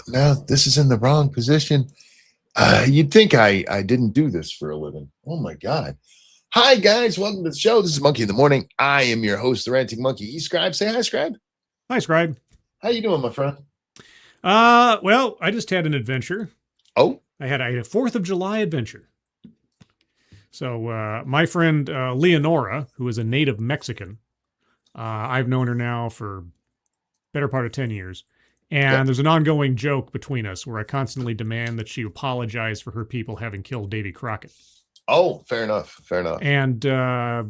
now this is in the wrong position. You'd think I didn't do this for a living. Oh my God. Hi guys, welcome to the show. This is Monkey in the Morning. I am your host, the Ranting Monkey. Scribe, say hi, Scribe. Hi, Scribe. How you doing, my friend? Well, I just had an adventure. Oh, I had a 4th of July adventure. So my friend Leonora, who is a native Mexican, I've known her now for better part of 10 years. And there's an ongoing joke between us where I constantly demand that she apologize for her people having killed Davy Crockett. Oh, fair enough. Fair enough. And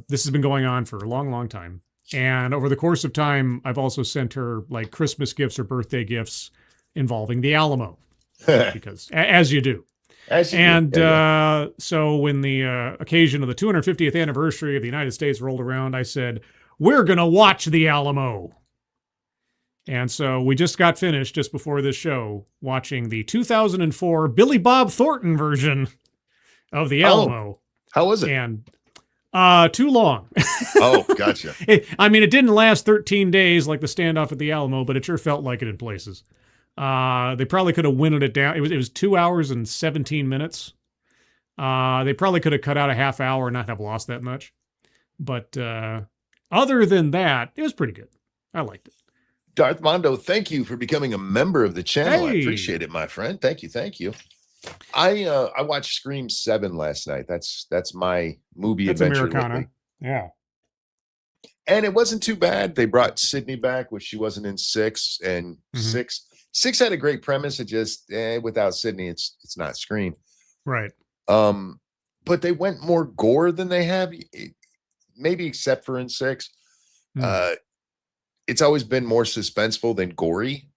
this has been going on for a long, long time. And over the course of time, I've also sent her like Christmas gifts or birthday gifts involving the Alamo, because as you do. So when the occasion of the 250th anniversary of the United States rolled around, I said, we're going to watch the Alamo. And so we just got finished just before this show watching the 2004 Billy Bob Thornton version of the Alamo. How was it? And too long. Oh, gotcha. It didn't last 13 days like the standoff at the Alamo, but it sure felt like it in places. They probably could have winnowed it down. It was 2 hours and 17 minutes. They probably could have cut out a half hour and not have lost that much. But other than that, it was pretty good. I liked it. Darth Mondo, thank you for becoming a member of the channel. Hey. I appreciate it, my friend. Thank you. I watched Scream 7 last night. That's my movie adventure Americana. lately. Yeah. And it wasn't too bad. They brought Sydney back, which she wasn't in 6, and 6 had a great premise. It just without Sydney, it's not Scream. Right. But they went more gore than they have, maybe except for in 6. It's always been more suspenseful than gory.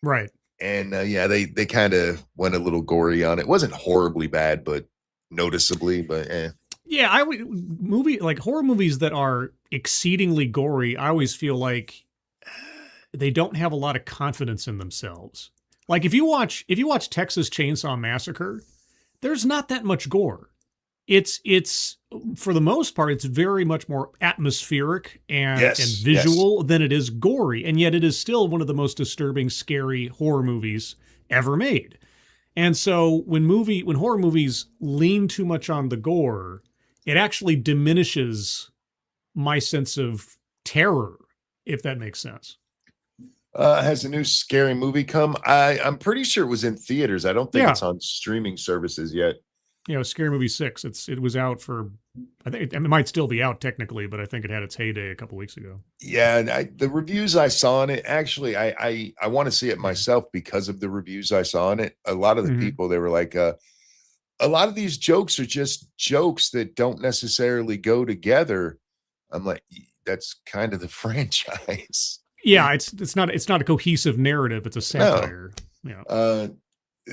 Right. And they kind of went a little gory on it. It wasn't horribly bad, but noticeably, but Yeah, horror movies that are exceedingly gory, I always feel like they don't have a lot of confidence in themselves. Like if you watch Texas Chainsaw Massacre, there's not that much gore. It's for the most part, it's very much more atmospheric and visual than it is gory. And yet it is still one of the most disturbing, scary horror movies ever made. And so when horror movies lean too much on the gore, it actually diminishes my sense of terror, if that makes sense. Has a new scary movie come? I'm pretty sure it was in theaters. I don't think it's on streaming services yet. Scary Movie 6. It was out for, I think it might still be out technically, but I think it had its heyday a couple weeks ago. Yeah, and the reviews I saw on it, actually, I want to see it myself because of the reviews I saw on it. A lot of the people, they were like, a lot of these jokes are just jokes that don't necessarily go together. I'm like, that's kind of the franchise. Yeah, it's not a cohesive narrative. It's a satire. No. Yeah.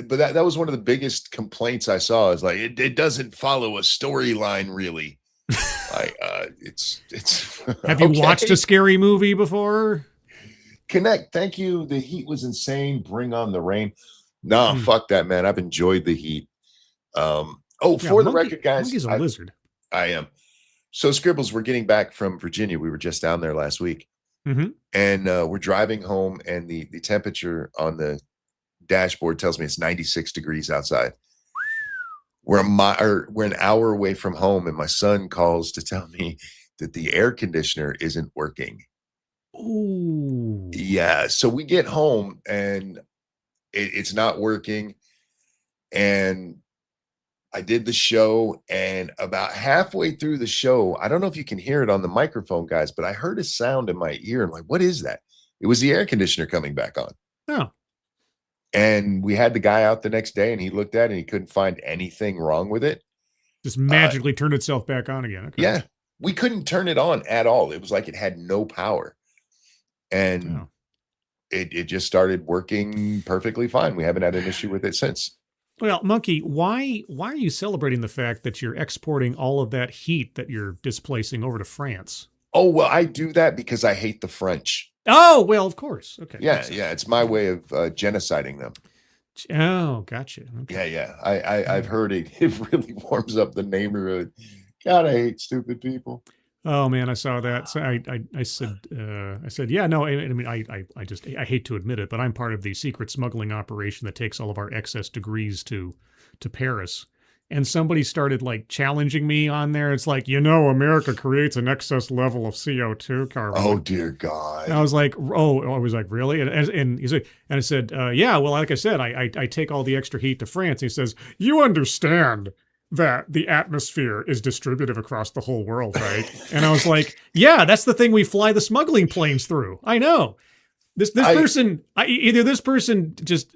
But that was one of the biggest complaints I saw, is like it doesn't follow a storyline really. Like it's Have you watched a scary movie before? Connect. Thank you. The Heat was insane. Bring on the rain. Nah, fuck that, man. I've enjoyed the Heat. For the record, guys, Monkey's a lizard. I am. So Scribbles, we're getting back from Virginia. We were just down there last week. And we're driving home, and the temperature on the dashboard tells me it's 96 degrees outside. We're an hour away from home, and my son calls to tell me that the air conditioner isn't working. Ooh. Yeah. So we get home, and it's not working. And I did the show, and about halfway through the show, I don't know if you can hear it on the microphone, guys, but I heard a sound in my ear. I'm like, what is that? It was the air conditioner coming back on. Oh. And we had the guy out the next day, and he looked at it and he couldn't find anything wrong with it. Just magically turned itself back on again. Okay. Yeah. We couldn't turn it on at all. It was like it had no power. And it just started working perfectly fine. We haven't had an issue with it since. Well, Monkey, why are you celebrating the fact that you're exporting all of that heat that you're displacing over to France? Oh, well, I do that because I hate the French. Oh, well, of course. Okay. Yeah. It's my way of genociding them. Oh, gotcha. Okay. Yeah. I've heard it really warms up the neighborhood. God, I hate stupid people. Oh man, I saw that. So I said, yeah, no. I mean, I hate to admit it, but I'm part of the secret smuggling operation that takes all of our excess degrees to Paris. And somebody started like challenging me on there. It's like, America creates an excess level of CO2 carbon. Oh dear God! And I was like, really? And he's like, and I said, yeah. Well, like I said, I take all the extra heat to France. He says, you understand that the atmosphere is distributive across the whole world, right? And I was like, yeah, that's the thing we fly the smuggling planes through. I know. Either this person just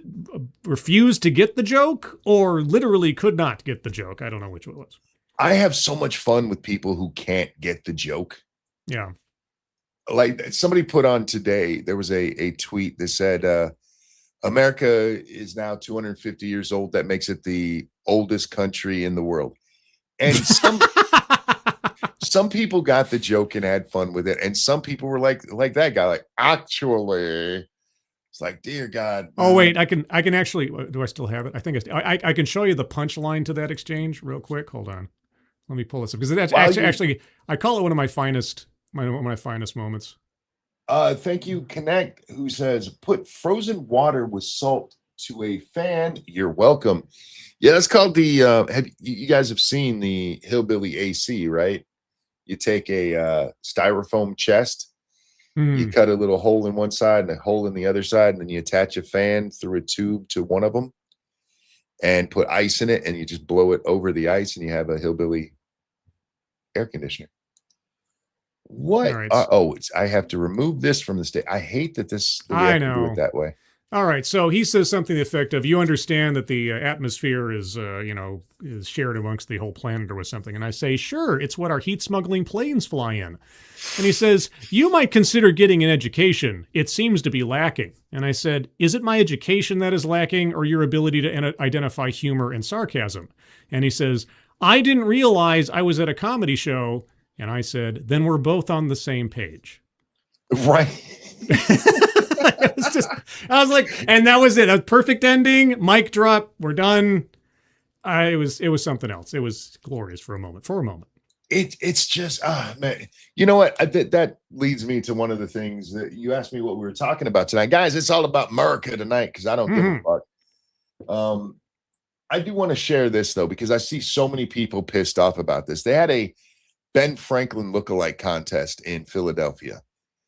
refused to get the joke or literally could not get the joke. I don't know which it was. I have so much fun with people who can't get the joke. Yeah. Like somebody put on today, there was a tweet that said, America is now 250 years old. That makes it the oldest country in the world. And some people got the joke and had fun with it. And some people were like that guy, like, actually, it's like, dear God. Oh, wait, I can actually, do I still have it? I think I can show you the punchline to that exchange real quick. Hold on. Let me pull this up because that's actually, I call it one of my finest moments. Thank you, Connect, who says, put frozen water with salt to a fan. You're welcome. Yeah, that's called the, you guys have seen the Hillbilly AC, right? You take a styrofoam chest, you cut a little hole in one side and a hole in the other side, and then you attach a fan through a tube to one of them and put ice in it, and you just blow it over the ice, and you have a Hillbilly air conditioner. What? Right. I have to remove this from the state. I hate that I know. Do it that way. All right. So he says something to the effect of, you understand that the atmosphere is shared amongst the whole planet or something. And I say, sure, it's what our heat smuggling planes fly in. And he says, you might consider getting an education. It seems to be lacking. And I said, is it my education that is lacking or your ability to identify humor and sarcasm? And he says, I didn't realize I was at a comedy show. And I said, then we're both on the same page. Right. I was like, and that was it. A perfect ending. Mic drop. We're done. It was something else. It was glorious for a moment. It's just, man. You know what? That leads me to one of the things that you asked me what we were talking about tonight. Guys, it's all about America tonight because I don't give a fuck. I do want to share this, though, because I see so many people pissed off about this. They had a Ben Franklin lookalike contest in Philadelphia.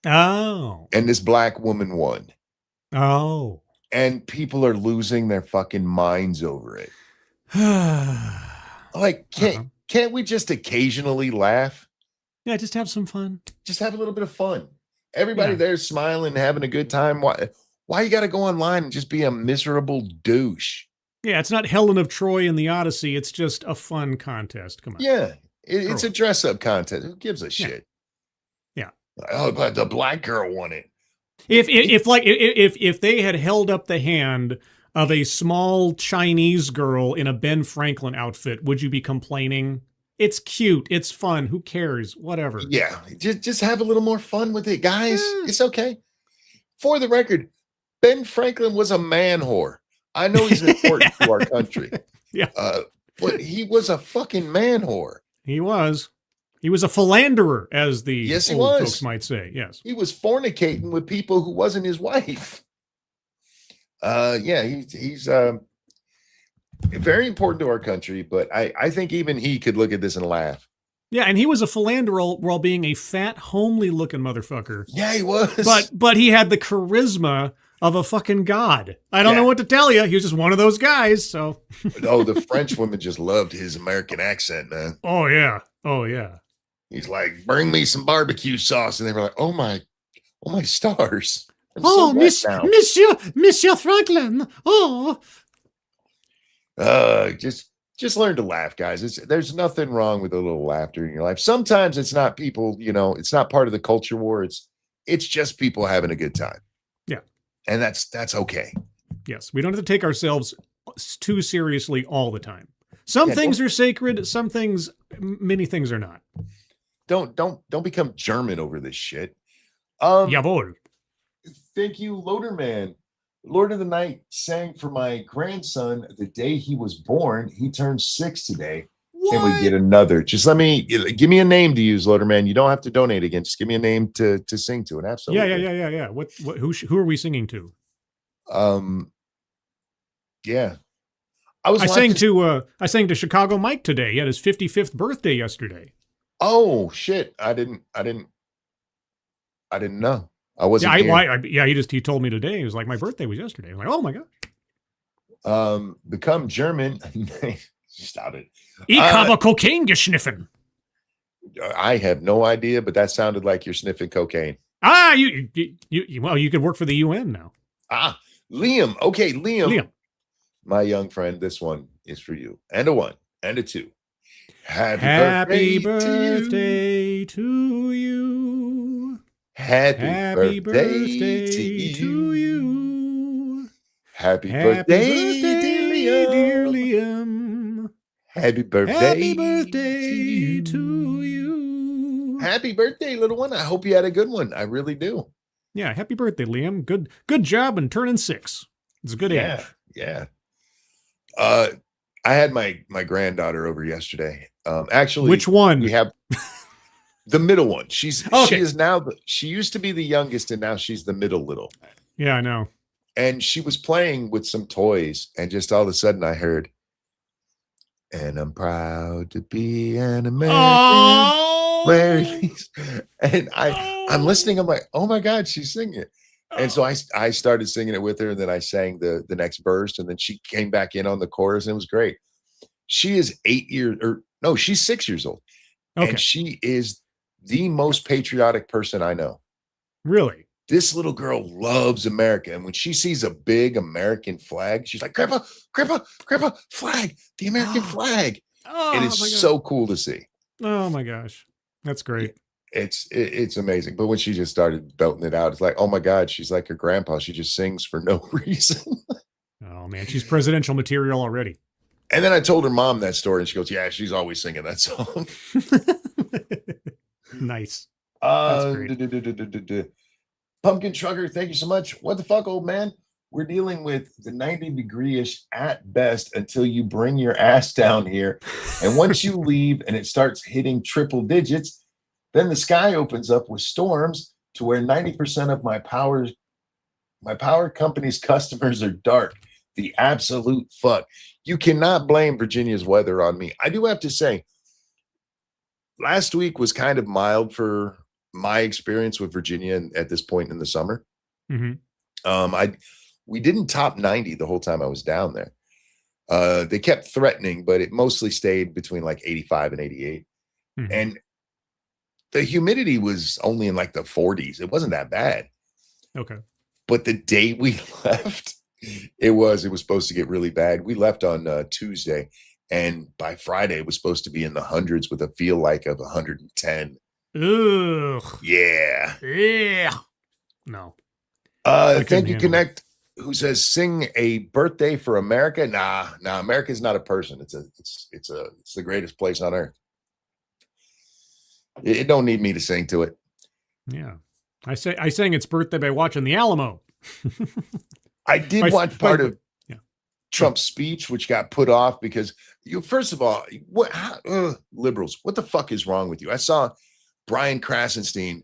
Oh. And this black woman won. Oh. And people are losing their fucking minds over it. Like, can't we just occasionally laugh? Yeah, just have some fun. Just have a little bit of fun. Everybody there's smiling, having a good time. Why you got to go online and just be a miserable douche? Yeah, it's not Helen of Troy and the Odyssey. It's just a fun contest. Come on. Yeah, it's a dress-up contest. Who gives a shit? Yeah. Oh, but the black girl won it. If they had held up the hand of a small Chinese girl in a Ben Franklin outfit, would you be complaining? It's cute. It's fun. Who cares? Whatever. Yeah, just have a little more fun with it, guys. It's okay. For the record, Ben Franklin was a man whore. I know he's important to our country. Yeah. But he was a fucking man whore. He was. He was a philanderer, as the old folks might say. Yes. He was fornicating with people who wasn't his wife. He's very important to our country, but I think even he could look at this and laugh. Yeah, and he was a philanderer while being a fat, homely-looking motherfucker. Yeah, he was. But he had the charisma of a fucking god. I don't know what to tell you. He was just one of those guys, so. The French women just loved his American accent, man. Oh, yeah. Oh, yeah. He's like, bring me some barbecue sauce. And they were like, oh my stars. Monsieur Franklin. Oh. Just learn to laugh, guys. There's nothing wrong with a little laughter in your life. Sometimes it's not people, it's not part of the culture war. It's just people having a good time. Yeah. And that's okay. Yes. We don't have to take ourselves too seriously all the time. Some things are sacred. Many things are not. Don't become German over this shit. Jawohl. Thank you, Loaderman. Lord of the Night sang for my grandson the day he was born. He turned 6 today. Can we get another? Just give me a name to use, Loaderman. You don't have to donate again. Just give me a name to sing to it. Absolutely. Yeah. Who are we singing to? Yeah. I sang to Chicago Mike today. He had his 55th birthday yesterday. Oh shit. I didn't know. I wasn't he told me today. He was like, my birthday was yesterday. I'm like, oh my god. Become German. Stop it. Ich habe cocaine geschniffen. I have no idea, but that sounded like you're sniffing cocaine. You could work for the UN now. Liam. Okay, Liam. My young friend, this one is for you. And a 1 and a 2. Happy birthday to you. Happy birthday to you. Happy birthday, dear Liam. Happy birthday to you. Happy birthday, little one. I hope you had a good one. I really do. Yeah, happy birthday, Liam. Good job in turning 6. It's a good age. Yeah. I had my granddaughter over yesterday. Actually, which one? We have the middle one. She is now she used to be the youngest, and now she's the middle little. Yeah, I know. And she was playing with some toys, and just all of a sudden I heard, "And I'm proud to be an American." And I'm listening. I'm like, "Oh my God, she's singing it!" And so I started singing it with her, and then I sang the next verse, and then she came back in on the chorus, and it was great. She is she's 6 years old. Okay. And she is the most patriotic person I know. Really? This little girl loves America. And when she sees a big American flag, she's like, Grandpa, flag, the American flag. It is so cool to see. Oh my gosh. That's great. It's amazing. But when she just started belting it out, it's like, oh my God, she's like her grandpa. She just sings for no reason. Oh man, she's presidential material already. And then I told her mom that story, and she goes, yeah, she's always singing that song. Nice. That's great. Pumpkin Trucker, thank you so much. What the fuck, old man? We're dealing with the 90-degree-ish at best until you bring your ass down here. And once you leave and it starts hitting triple digits, then the sky opens up with storms to where 90% of my power company's customers are dark. The absolute fuck. You cannot blame Virginia's weather on me. I do have to say, last week was kind of mild for my experience with Virginia at this point in the summer. Mm-hmm. We didn't top 90 the whole time I was down there. They kept threatening, but it mostly stayed between like 85 and 88. Mm-hmm. And the humidity was only in like the 40s. It wasn't that bad. Okay. But the day we left, it was supposed to get really bad. We left on Tuesday, and by Friday it was supposed to be in the hundreds with a feel like of 110. Ugh. Yeah. No. Thank you, Connect, who says sing a birthday for America. Nah, America's not a person. It's the greatest place on earth. It don't need me to sing to it. Yeah. I sang its birthday by watching The Alamo. I did watch part of Trump's speech, which got put off because first of all, liberals, what the fuck is wrong with you? I saw Brian Krasenstein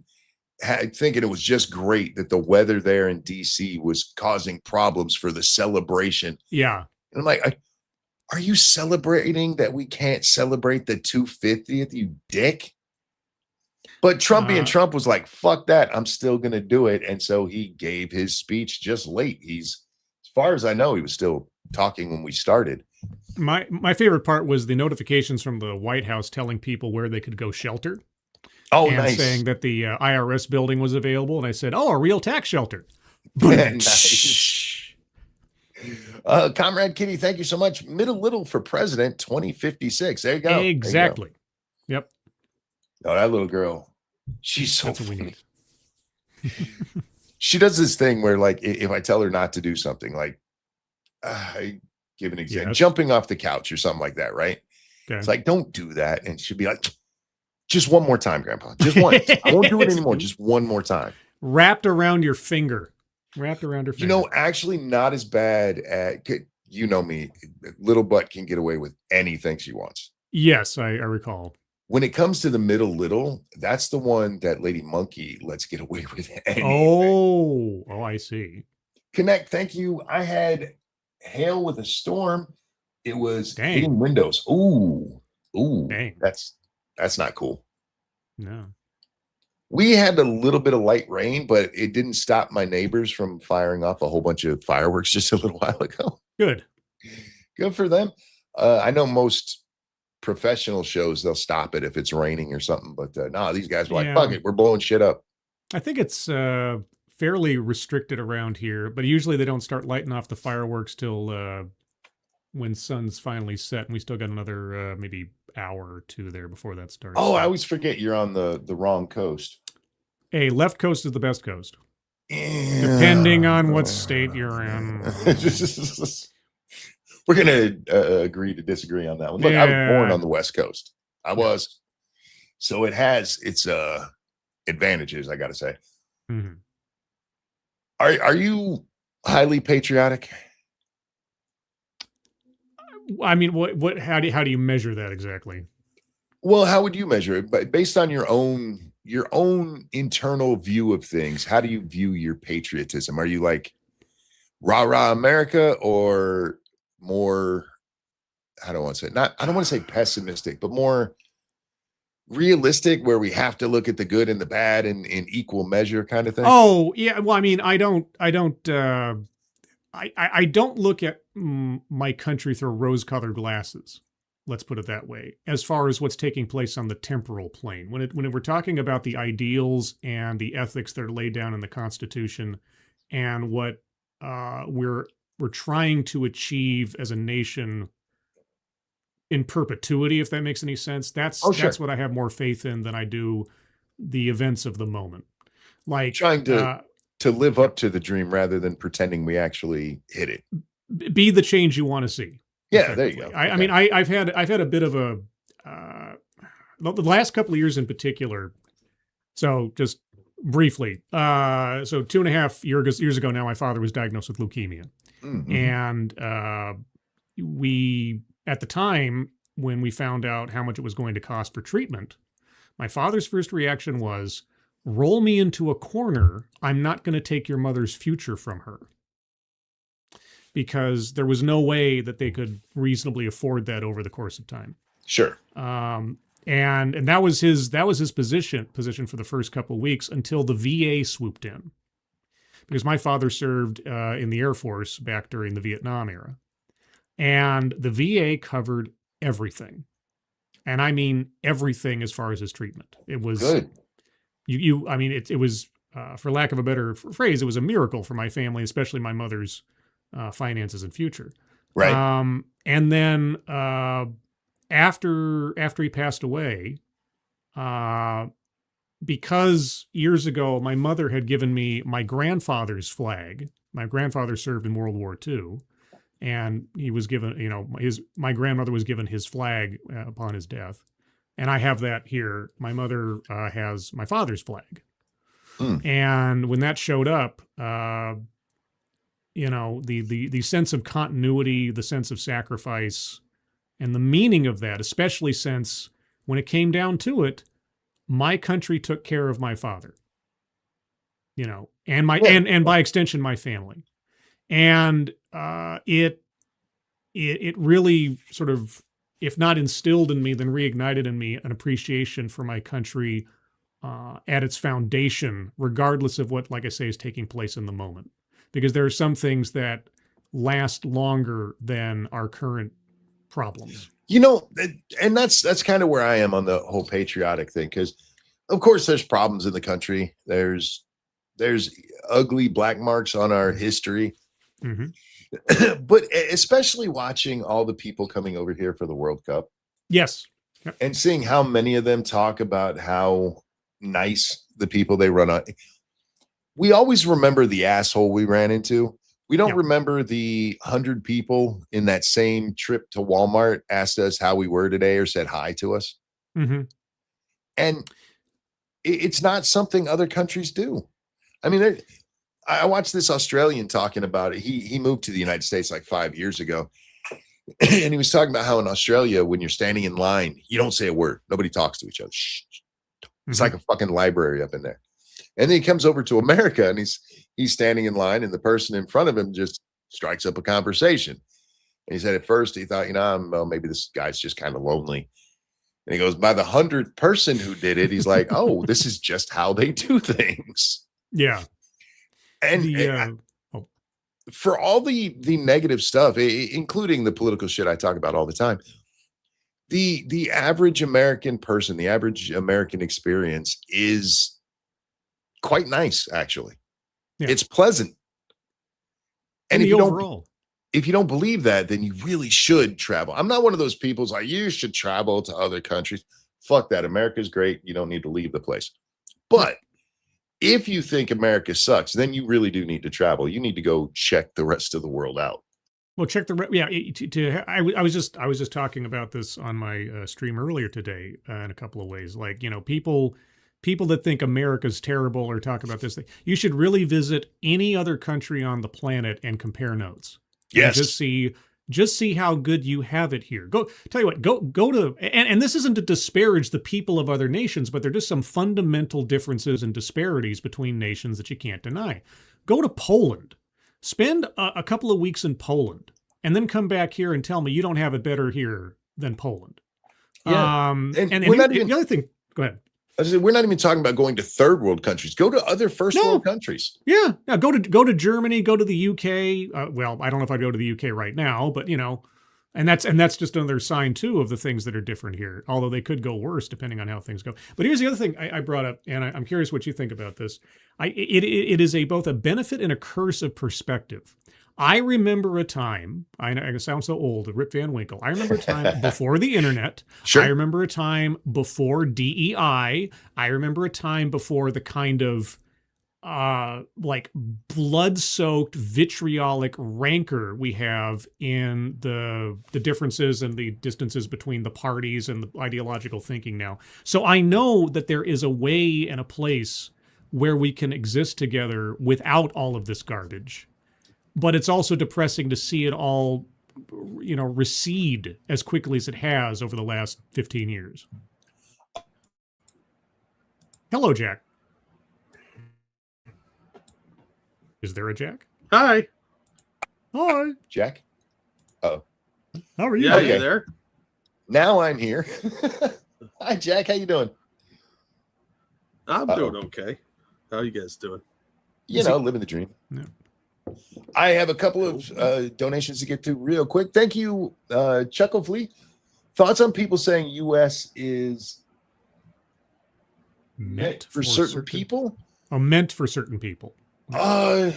thinking it was just great that the weather there in DC was causing problems for the celebration. Yeah. And I'm like, are you celebrating that we can't celebrate the 250th, you dick? But Trump being Trump was like, fuck that. I'm still going to do it. And so he gave his speech just late. As far as I know, he was still talking when we started. My favorite part was the notifications from the White House telling people where they could go shelter. Oh, and nice. Saying that the IRS building was available. And I said, a real tax shelter. Nice. Comrade Kitty, thank you so much. Middle Little for President 2056. There you go. Exactly. Yep. Oh, that little girl. She's so funny. She does this thing where, like, if I tell her not to do something, like, I give an example, jumping off the couch or something like that, right? Okay. It's like, don't do that. And she'd be like, just one more time, Grandpa. Just one. I won't do it anymore. Just one more time. Wrapped around your finger. Wrapped around her finger. You know, actually not as bad at, you know me, little butt can get away with anything she wants. Yes, I recall. When it comes to the middle little, that's the one that Lady Monkey lets get away with anything. Oh, I see. Connect, thank you. I had hail with a storm. It was Dang, hitting windows. Ooh, dang. that's not cool. No. We had a little bit of light rain, but it didn't stop my neighbors from firing off a whole bunch of fireworks just a little while ago. Good. Good for them. I know most professional shows, they'll stop it if it's raining or something, but no, these guys were like, fuck Yeah. it, we're blowing shit up. I think it's fairly restricted around here, but usually they don't start lighting off the fireworks till when sun's finally set, and we still got another maybe hour or two there before that starts. Oh, I always forget you're on the wrong coast. Hey, left coast is the best coast. Yeah. Depending on what state you're in. We're going to agree to disagree on that one. Look, I was born on the West Coast. I was. So it has its advantages, I got to say. Mm-hmm. Are you highly patriotic? I mean, what how do you measure that exactly? Well, how would you measure it? But based on your own internal view of things, how do you view your patriotism? Are you like rah rah America, or more, I don't want to say pessimistic, but more realistic, where we have to look at the good and the bad in equal measure kind of thing? Oh, yeah. Well, I mean, I don't look at my country through rose-colored glasses. Let's put it that way. As far as what's taking place on the temporal plane, when we're talking about the ideals and the ethics that are laid down in the Constitution, and what we're trying to achieve as a nation in perpetuity, if that makes any sense, that's what I have more faith in than I do the events of the moment. Like trying to live up to the dream rather than pretending we actually hit it. Be the change you want to see. Yeah, there you go. I mean, I've had a bit of a the last couple of years in particular. So just briefly, so 2.5 years ago now, my father was diagnosed with leukemia, and we, at the time when we found out how much it was going to cost for treatment, my father's first reaction was, "Roll me into a corner. I'm not going to take your mother's future from her." Because there was no way that they could reasonably afford that over the course of time. Sure. And that was his position for the first couple of weeks until the VA swooped in, because my father served in the Air Force back during the Vietnam era, and the VA covered everything, and I mean everything as far as his treatment. It was good. I mean, it was for lack of a better phrase, it was a miracle for my family, especially my mother's finances and future. Right. And then after he passed away, because years ago my mother had given me my grandfather's flag. My grandfather served in World War II, and he was given, my grandmother was given his flag upon his death, and I have that here. My mother has my father's flag, and when that showed up, the sense of continuity, the sense of sacrifice, and the meaning of that, especially since when it came down to it, my country took care of my father, and and by extension, my family. And it really sort of, if not instilled in me, then reignited in me an appreciation for my country at its foundation, regardless of what, like I say, is taking place in the moment. Because there are some things that last longer than our current problems. And that's kind of where I am on the whole patriotic thing, because of course there's problems in the country. There's ugly black marks on our history. But especially watching all the people coming over here for the World Cup. Yes. Yep. And seeing how many of them talk about how nice the people they run on. We always remember the asshole we ran into. We don't remember the 100 people in that same trip to Walmart asked us how we were today or said hi to us. And it's not something other countries do. I mean, I watched this Australian talking about it. He moved to the United States like 5 years ago. And he was talking about how in Australia, when you're standing in line, you don't say a word. Nobody talks to each other. Shh. It's like a fucking library up in there. And then he comes over to America and he's standing in line and the person in front of him just strikes up a conversation. And he said at first he thought, well, maybe this guy's just kind of lonely. And he goes, by the 100th person who did it, he's like, oh, this is just how they do things. Yeah. And for all the negative stuff, including the political shit I talk about all the time, the average American person, the average American experience is quite nice, actually. Yeah. It's pleasant. And if you don't believe that, then you really should travel. I'm not one of those people who's like, you should travel to other countries. Fuck that. America's great. You don't need to leave the place. But if you think America sucks, then you really do need to travel. You need to go check the rest of the world out. Well, check I was just talking about this on my stream earlier today in a couple of ways. Like, people that think America's terrible or talk about this thing, you should really visit any other country on the planet and compare notes. Yes. And just see how good you have it here. Go to, and this isn't to disparage the people of other nations, but there are just some fundamental differences and disparities between nations that you can't deny. Go to Poland. Spend a couple of weeks in Poland and then come back here and tell me you don't have it better here than Poland. Yeah. The other thing, go ahead. We're not even talking about going to third world countries. Go to other first world countries. Yeah. Go to Germany, go to the UK. Well, I don't know if I'd go to the UK right now, but and that's just another sign too of the things that are different here, although they could go worse depending on how things go. But here's the other thing I brought up, and I'm curious what you think about this. It is both a benefit and a curse of perspective. I remember a time, I sound so old, Rip Van Winkle. I remember a time before the internet. Sure. I remember a time before DEI. I remember a time before the kind of like blood-soaked vitriolic rancor we have in the differences and the distances between the parties and the ideological thinking now. So I know that there is a way and a place where we can exist together without all of this garbage. But it's also depressing to see it all, recede as quickly as it has over the last 15 years. Hello, Jack. Is there a Jack? Hi. Hi. Jack? Oh. How are you? Yeah, okay. You there? Now I'm here. Hi, Jack. How you doing? I'm doing okay. How are you guys doing? Living the dream. Yeah. I have a couple of donations to get to real quick. Thank you, Chuckle Flea. Thoughts on people saying U.S. is meant for certain people? Oh, meant for certain people. I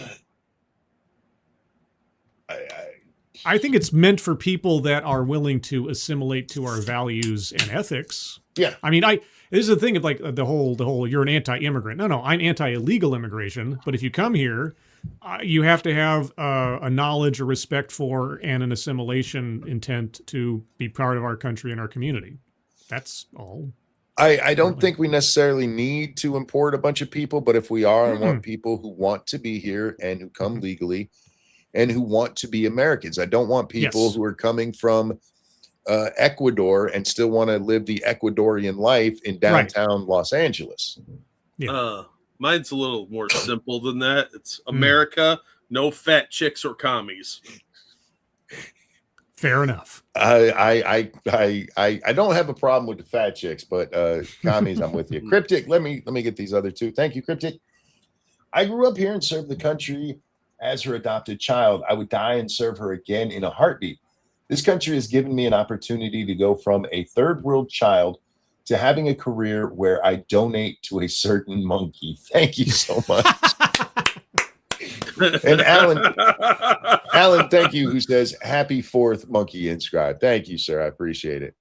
think it's meant for people that are willing to assimilate to our values and ethics. Yeah. I mean, this is the thing of like the whole you're an anti-immigrant. No, I'm anti-illegal immigration. But if you come here, you have to have a knowledge or respect for and an assimilation intent to be part of our country and our community. That's all. I don't think we necessarily need to import a bunch of people, but if we are, I want people who want to be here and who come legally and who want to be Americans. I don't want people who are coming from Ecuador and still want to live the Ecuadorian life in downtown Los Angeles. Yeah. Mine's a little more simple than that. It's America, no fat chicks or commies. Fair enough. I don't have a problem with the fat chicks, but commies, I'm with you. Cryptic, let me get these other two. Thank you, Cryptic. I grew up here and served the country as her adopted child. I would die and serve her again in a heartbeat. This country has given me an opportunity to go from a third world child to having a career where I donate to a certain monkey. Thank you so much. And Alan, thank you, who says, happy 4th, monkey inscribed. Thank you, sir. I appreciate it.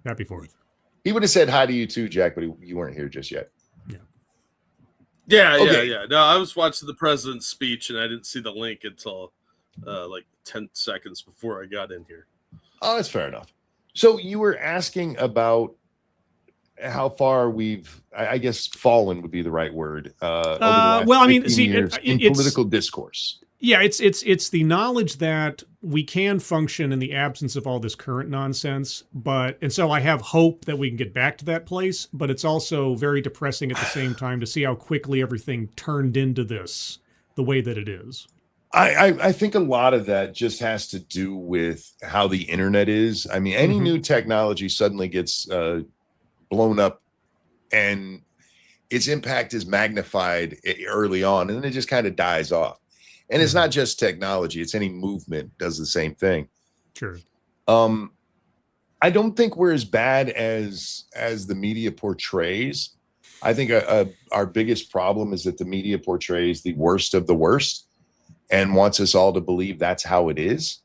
Happy 4th. He would have said hi to you too, Jack, but you weren't here just yet. Yeah. No, I was watching the president's speech and I didn't see the link until like 10 seconds before I got in here. Oh, that's fair enough. So you were asking about how far we've, I guess, fallen would be the right word. Well, I mean, see, in political discourse. Yeah, it's the knowledge that we can function in the absence of all this current nonsense, and so I have hope that we can get back to that place, but it's also very depressing at the same time to see how quickly everything turned into this the way that it is. I think a lot of that just has to do with how the internet is. I mean, any new technology suddenly gets blown up and its impact is magnified early on, and then it just kind of dies off. And it's not just technology, it's any movement does the same thing. Sure. I don't think we're as bad as the media portrays. I think our biggest problem is that the media portrays the worst of the worst and wants us all to believe that's how it is.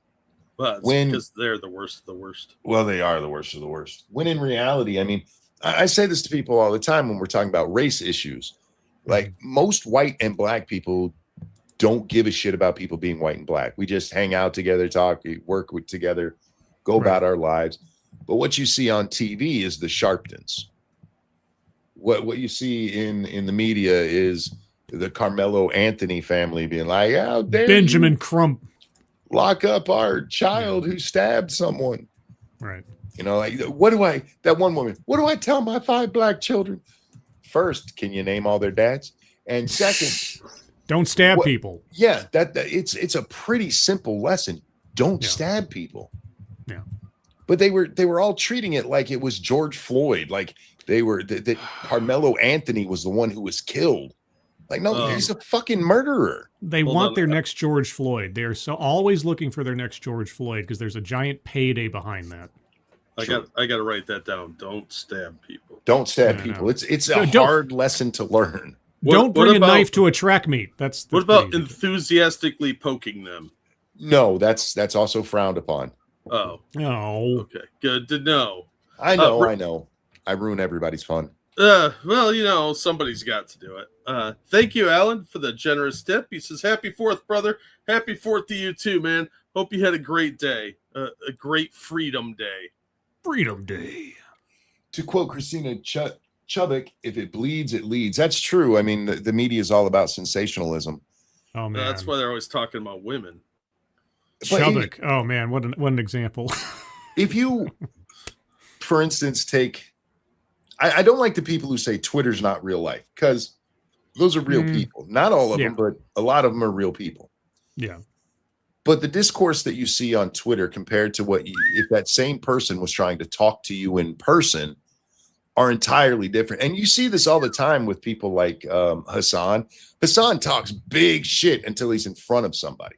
Well, because they're the worst of the worst. Well, they are the worst of the worst. When in reality, I mean, I say this to people all the time when we're talking about race issues. Like most white and black people don't give a shit about people being white and black. We just hang out together, talk, work together, go about our lives. But what you see on TV is the Sharptons. What you see in the media is the Carmelo Anthony family being like, "How dare Benjamin Crump lock up our child who stabbed someone?" Right. You know, like that one woman, what do I tell my 5 black children? First, can you name all their dads? And second, don't stab people. Yeah, it's a pretty simple lesson. Don't stab people. Yeah. But they were all treating it like it was George Floyd, like that Carmelo Anthony was the one who was killed. Like, no, he's a fucking murderer. They want their next George Floyd. They're so always looking for their next George Floyd because there's a giant payday behind that. I got to write that down. Don't stab people. Don't stab people. No. It's a hard lesson to learn. Don't bring a knife to a track meet. That's what about enthusiastically poking them? No, that's also frowned upon. Oh. No. Okay. Good to know. I know. I ruin everybody's fun. Well, you know, somebody's got to do it. Thank you, Alan, for the generous tip. He says, "Happy 4th, brother. Happy 4th to you too, man. Hope you had a great day. A great Freedom Day." Freedom Day. To quote Christina Chubbuck, if it bleeds, it leads. That's true. I mean, the media is all about sensationalism. Oh man, that's why they're always talking about women. Chubbuck. Oh man, what an example. If you, for instance, take, I don't like the people who say Twitter's not real life, because those are real people. Not all of them, but a lot of them are real people. Yeah. But the discourse that you see on Twitter compared to if that same person was trying to talk to you in person are entirely different. And you see this all the time with people like Hassan. Hassan talks big shit until he's in front of somebody.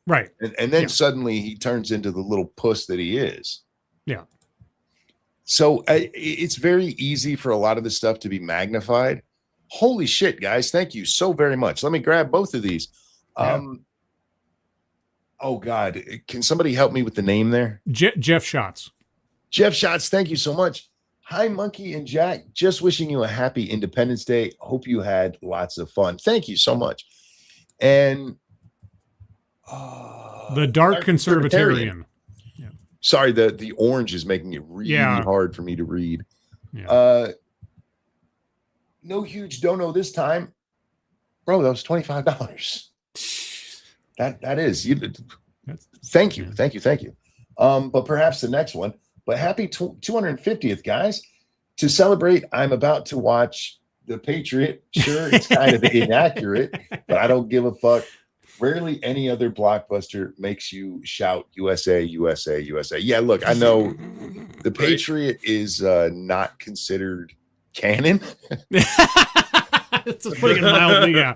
Right. And then suddenly he turns into the little puss that he is. Yeah. So it's very easy for a lot of this stuff to be magnified. Holy shit, guys. Thank you so very much. Let me grab both of these. Oh, God. Can somebody help me with the name there? Jeff Schatz. Jeff Schatz, thank you so much. Hi, Monkey and Jack. Just wishing you a happy Independence Day. Hope you had lots of fun. Thank you so much. And the Dark Conservatarian. Yeah. Sorry, the orange is making it really hard for me to read. Yeah. No huge dono this time. Bro, that was $25. That is you. Thank you. But perhaps the next one. But happy 250th, guys. To celebrate, I'm about to watch The Patriot. Sure, it's kind of inaccurate, but I don't give a fuck. Rarely any other blockbuster makes you shout USA, USA, USA. Yeah, look, I know The Patriot is not considered canon. It's putting it mildly, yeah.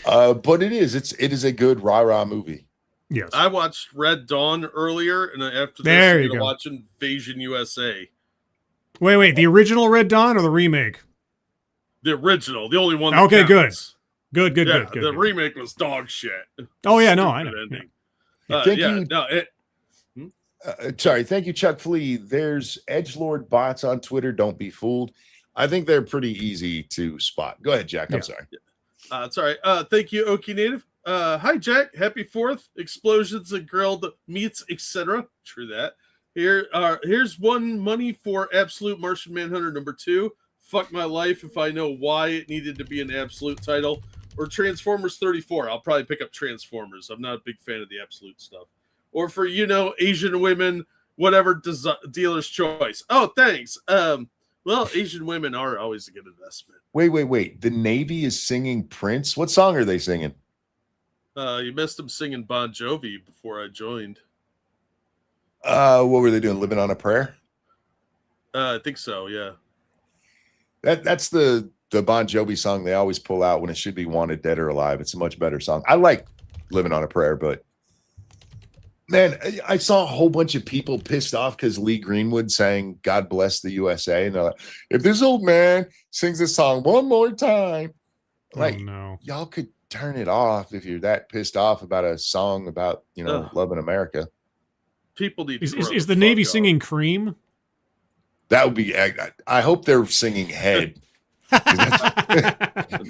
But it is a good rah-rah movie. Yes. I watched Red Dawn earlier, and after this, I'm going to watch Invasion USA. Wait, the original Red Dawn or the remake? The original, the only one. Okay, good. Good. The remake was dog shit. Oh yeah, no, I know. Sorry, thank you, Chuck Flea. There's edgelord bots on Twitter. Don't be fooled. I think they're pretty easy to spot. Go ahead, Jack. I'm sorry. Sorry. Thank you, Okie Native. Hi, Jack. Happy 4th. Explosions and grilled meats, etc. True that. Here's one money for Absolute Martian Manhunter #2. Fuck my life if I know why it needed to be an absolute title. or Transformers 34. I'll probably pick up Transformers. I'm not a big fan of the Absolute stuff. Or for, Asian women, whatever dealer's choice. Oh, thanks. Well, Asian women are always a good investment. Wait. The Navy is singing Prince. What song are they singing? You missed them singing Bon Jovi before I joined. What were they doing? Living on a Prayer? I think so, yeah. That's the Bon Jovi song they always pull out when it should be Wanted Dead or Alive. It's a much better song. I like Living on a Prayer, but man, I saw a whole bunch of people pissed off because Lee Greenwood sang God Bless the USA. And they're like, if this old man sings this song one more time, like, no. Y'all could turn it off if you're that pissed off about a song about, loving America. People need is the Navy singing Cream? That would be, I hope they're singing Head.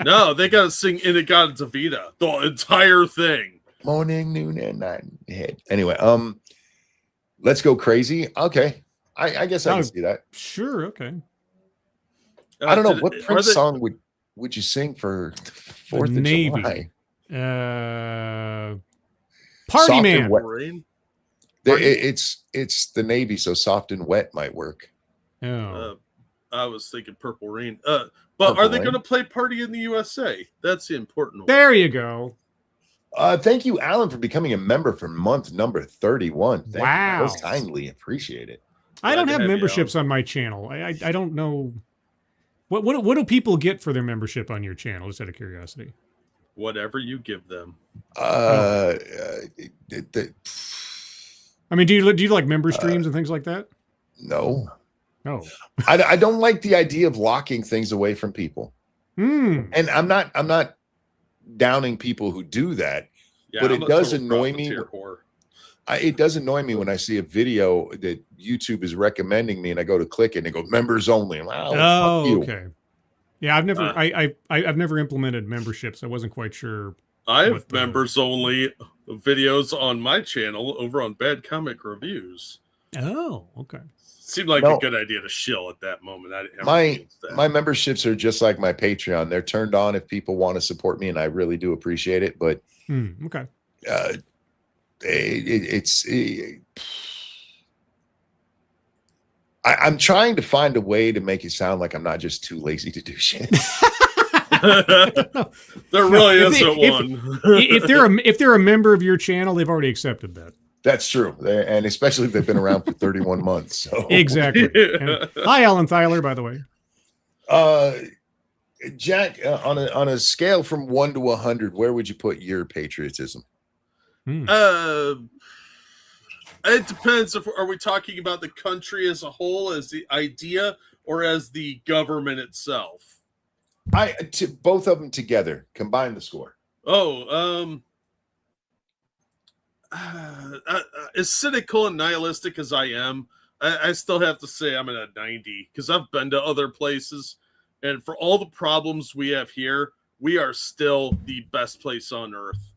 No, they got to sing Inagata Vita, the entire thing. Morning, noon, and night. Head. Anyway, let's go crazy. Okay. I guess I can see that. Sure, okay. I don't know. What Prince song would you sing for 4th of Navy? July? Party Soft Man. and wet. It's the Navy, so Soft and Wet might work. Oh. I was thinking Purple Rain. But Purple are they going to play Party in the USA? That's the important one. There you go. Thank you, Alan, for becoming a member for month number 31. Thank wow. you. Most kindly appreciate it. I don't have memberships on my channel. I don't know. What do people get for their membership on your channel, just out of curiosity? Whatever you give them. I mean, do you like member streams and things like that? No. No. I don't like the idea of locking things away from people. And I'm not downing people who do that, but it does annoy me. It does annoy me when I see a video that YouTube is recommending me and I go to click it and they go members only. Wow, okay. Yeah, I've never implemented memberships. I wasn't quite sure. I have members only videos on my channel over on Bad Comic Reviews. Oh, okay. Seemed like a good idea to shill at that moment. My memberships are just like my Patreon. They're turned on if people want to support me, and I really do appreciate it. But okay, I'm trying to find a way to make it sound like I'm not just too lazy to do shit. There really isn't one. If they're a member of your channel, they've already accepted that. That's true, and especially if they've been around for 31 months. So. Exactly. Hi, Alan Tyler, by the way. Jack, on a scale from 1 to 100, where would you put your patriotism? It depends. Are we talking about the country as a whole, as the idea, or as the government itself? Both of them together. Combine the score. As cynical and nihilistic as I am, I still have to say I'm at a 90 because I've been to other places, and for all the problems we have here, we are still the best place on earth.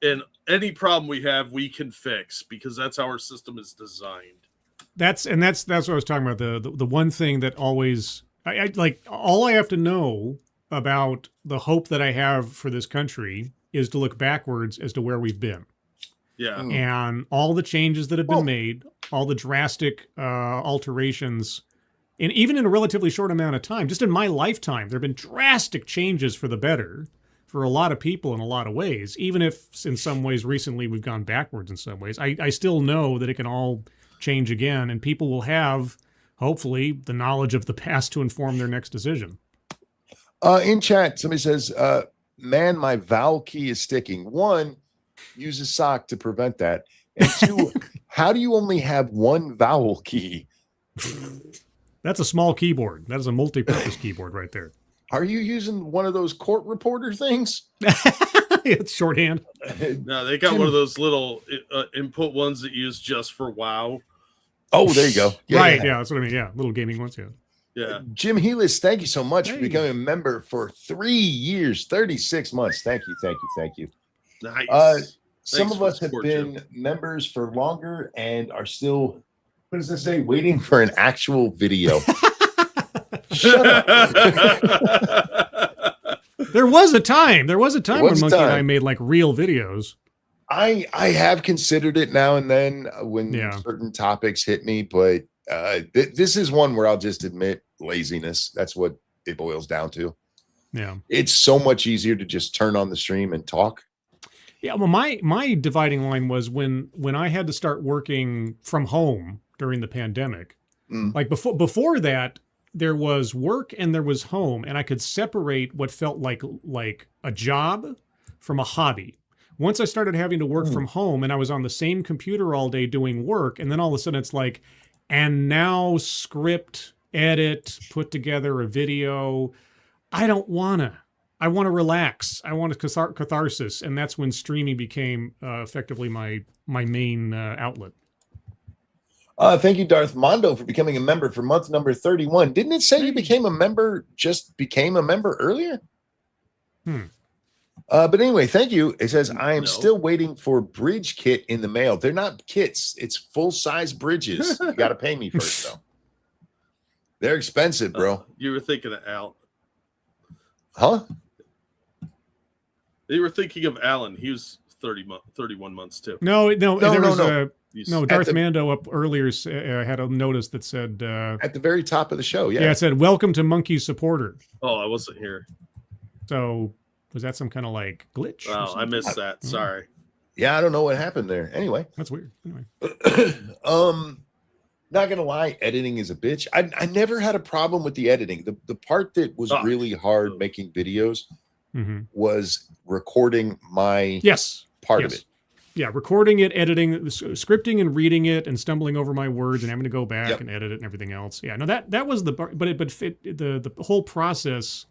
And any problem we have, we can fix because that's how our system is designed. That's what I was talking about. The one thing that always I like, all I have to know about the hope that I have for this country is to look backwards as to where we've been. Yeah. And all the changes that have been made, all the drastic alterations, and even in a relatively short amount of time, just in my lifetime, there have been drastic changes for the better for a lot of people in a lot of ways. Even if in some ways recently we've gone backwards in some ways, I still know that it can all change again, and people will have, hopefully, the knowledge of the past to inform their next decision. In chat, somebody says, man, my vowel key is sticking. 1, use a sock to prevent that. And 2, how do you only have one vowel key? That's a small keyboard. That is a multi-purpose keyboard right there. Are you using one of those court reporter things? It's shorthand. No, they got one of those little input ones that you use just for WoW. Oh, there you go. Yeah, that's what I mean. Yeah, little gaming ones. Yeah. Jim Healis, thank you so much for becoming a member for 3 years, 36 months. Thank you. Nice. Some of us have been members for longer and are still, what does it say, waiting for an actual video. Shut up. There was a time when was a Monkey and I time. made like real videos. I have considered it now and then when certain topics hit me, but this is one where I'll just admit laziness. That's what it boils down to. Yeah. It's so much easier to just turn on the stream and talk. Yeah, well, my dividing line was when I had to start working from home during the pandemic. Like before that, there was work and there was home, and I could separate what felt like a job from a hobby. Once I started having to work from home and I was on the same computer all day doing work, and then all of a sudden it's like, and now script, edit, put together a video. I don't wanna. I want to relax. I want a catharsis, and that's when streaming became effectively my main outlet. Thank you, Darth Mondo, for becoming a member for month number 31. Didn't it say you became a member earlier? But anyway, thank you. It says, I am still waiting for bridge kit in the mail. They're not kits. It's full-size bridges. You got to pay me first, though. They're expensive, bro. You were thinking of Al. Huh? You were thinking of Alan. He was 31 months, too. No. Darth Mando up earlier had a notice that said at the very top of the show. Yeah, it said, "Welcome to Monkey Supporter." Oh, I wasn't here. So was that some kind of like glitch? Oh, I missed that. Sorry. Yeah, I don't know what happened there. Anyway, that's weird. Anyway, not gonna lie, editing is a bitch. I never had a problem with the editing. The part that was really hard making videos was recording my part of it. Yeah, recording it, editing, scripting, and reading it, and stumbling over my words, and having to go back and edit it, and everything else. Yeah, no, that was the part, but the whole process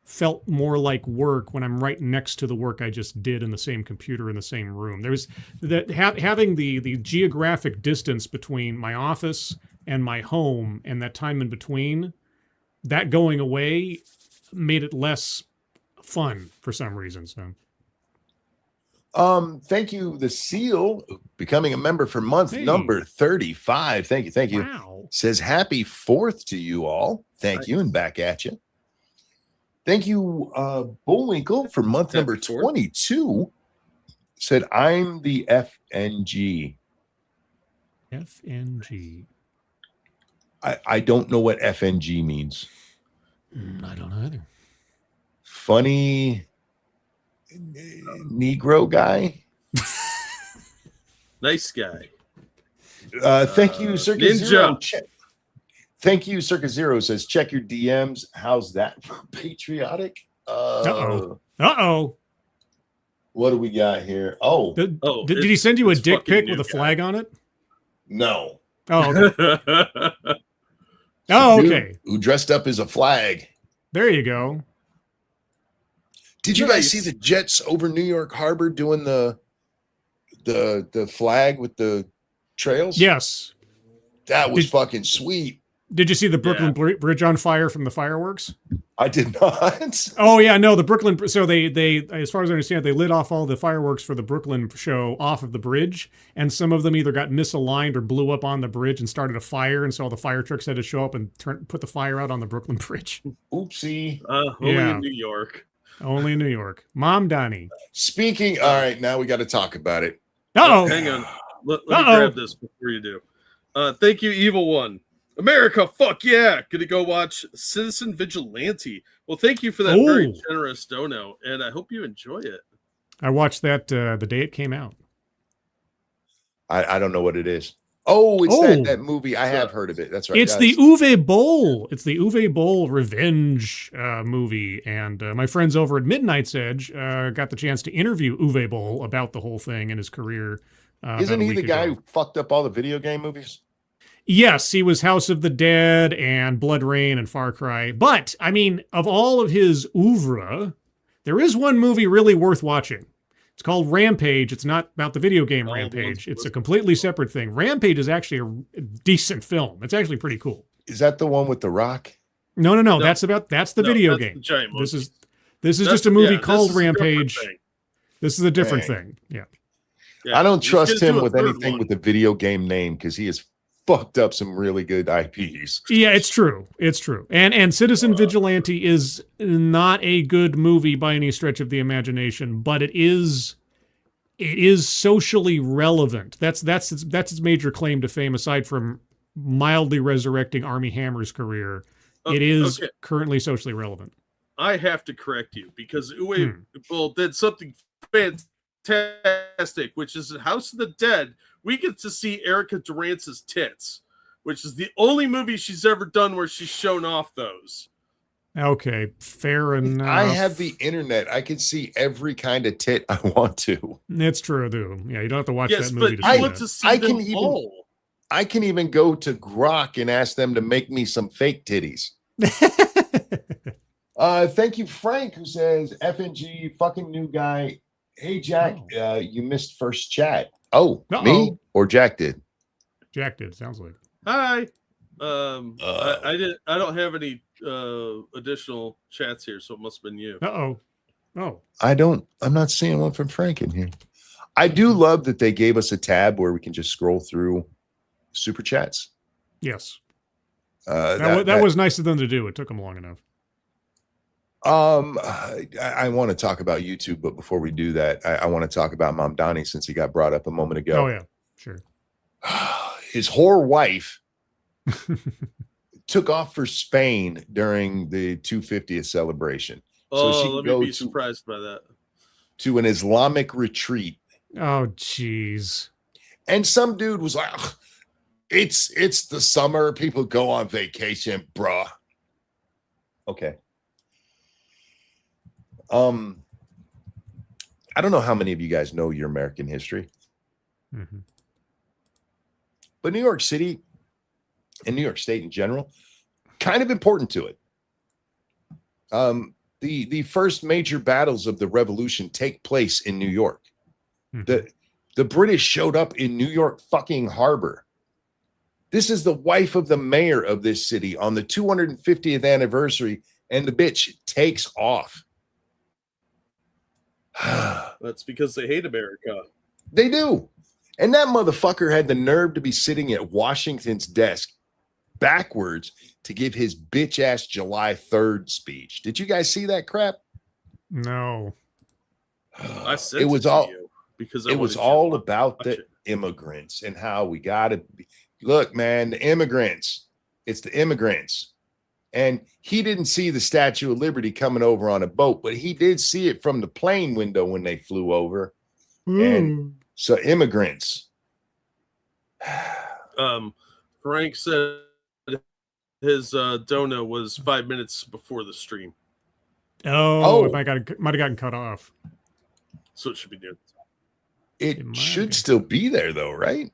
felt more like work when I'm right next to the work I just did in the same computer in the same room. There's that having the geographic distance between my office and my home, and that time in between, that going away made it less fun for some reason. So. Thank you, the Seal, becoming a member for month number 35. Thank you. Wow. Says happy 4th to you all. Thank you, and back at you. Thank you, Bullwinkle, for month number 22. Said I'm the FNG. FNG. I don't know what FNG means. I don't know either. Funny Negro guy. Nice guy. Thank you, Circus Ninja. Zero. Thank you, Circus Zero says, check your DMs. How's that for patriotic? Uh-oh. What do we got here? Did he send you a dick pic with a flag on it? No. Oh, okay. Okay. Who dressed up as a flag. There you go. Did you guys see the Jets over New York Harbor doing the flag with the trails? Yes. That was fucking sweet. Did you see the Brooklyn Bridge on fire from the fireworks? I did not. Oh yeah, no, the Brooklyn. So they, as far as I understand, they lit off all the fireworks for the Brooklyn show off of the bridge, and some of them either got misaligned or blew up on the bridge and started a fire, and so all the fire trucks had to show up and put the fire out on the Brooklyn Bridge. Oopsie. Only in New York. Only in New York. Mom Donnie. Speaking. All right, now we got to talk about it. Hang on. Let me grab this before you do. Thank you, Evil One. America, fuck yeah. Gonna go watch Citizen Vigilante. Well, thank you for that very generous dono, and I hope you enjoy it. I watched that the day it came out. I don't know what it is. Oh, it's that movie. I have heard of it. That's right. It's the Uwe Boll. It's the Uwe Boll revenge movie. And my friends over at Midnight's Edge got the chance to interview Uwe Boll about the whole thing and his career. Isn't he the guy who fucked up all the video game movies? Yes, he was House of the Dead and Blood Rain and Far Cry. But, I mean, of all of his oeuvre, there is one movie really worth watching. It's called Rampage. It's not about the video game Rampage. It's a completely separate thing. Rampage is actually a decent film. It's actually pretty cool. Is that the one with The Rock? No. That's the video game. This is just a movie called Rampage. This is a different thing. Yeah. I don't trust him with anything with a video game name because he is fucked up some really good IPs. Yeah, it's true. It's true. And Citizen Vigilante is not a good movie by any stretch of the imagination, but it is socially relevant. That's its major claim to fame, aside from mildly resurrecting Armie Hammer's career. It is currently socially relevant. I have to correct you because Uwe Boll did something fantastic, which is in House of the Dead. We get to see Erica Durance's tits, which is the only movie she's ever done where she's shown off those. Okay, fair enough. I have the internet. I can see every kind of tit I want to. It's true, though. Yeah, you don't have to watch that movie to see I that. want to see them all. I can even go to Grok and ask them to make me some fake titties. Thank you, Frank, who says FNG, fucking new guy. Hey, Jack, you missed first chat. Oh, me or Jack did? Jack did. Sounds like. Hi. I don't have any additional chats here, so it must have been you. Oh. I'm not seeing one from Frank in here. I do love that they gave us a tab where we can just scroll through super chats. Yes. That was nice of them to do. It took them long enough. I want to talk about YouTube, but before we do that, I want to talk about Mom Donnie since he got brought up a moment ago. Oh yeah, sure. His whore wife took off for Spain during the 250th celebration. Let me be surprised by that. To an Islamic retreat. Oh, jeez. And some dude was like, it's the summer. People go on vacation, bruh. Okay. I don't know how many of you guys know your American history. Mm-hmm. But New York City and New York State in general, kind of important to it. The first major battles of the Revolution take place in New York. Mm-hmm. The British showed up in New York fucking harbor. This is the wife of the mayor of this city on the 250th anniversary, and the bitch takes off. That's because they hate America. They do. And that motherfucker had the nerve to be sitting at Washington's desk backwards to give his bitch ass July 3rd speech. Did you guys see that crap? No. I said it was all you because it was all about the immigrants and how we got to look, man, the immigrants. It's the immigrants. And he didn't see the Statue of Liberty coming over on a boat, but he did see it from the plane window when they flew over. And so immigrants. Frank said his dono was 5 minutes before the stream. It might have gotten cut off. So it should be new. It should still be there though, right?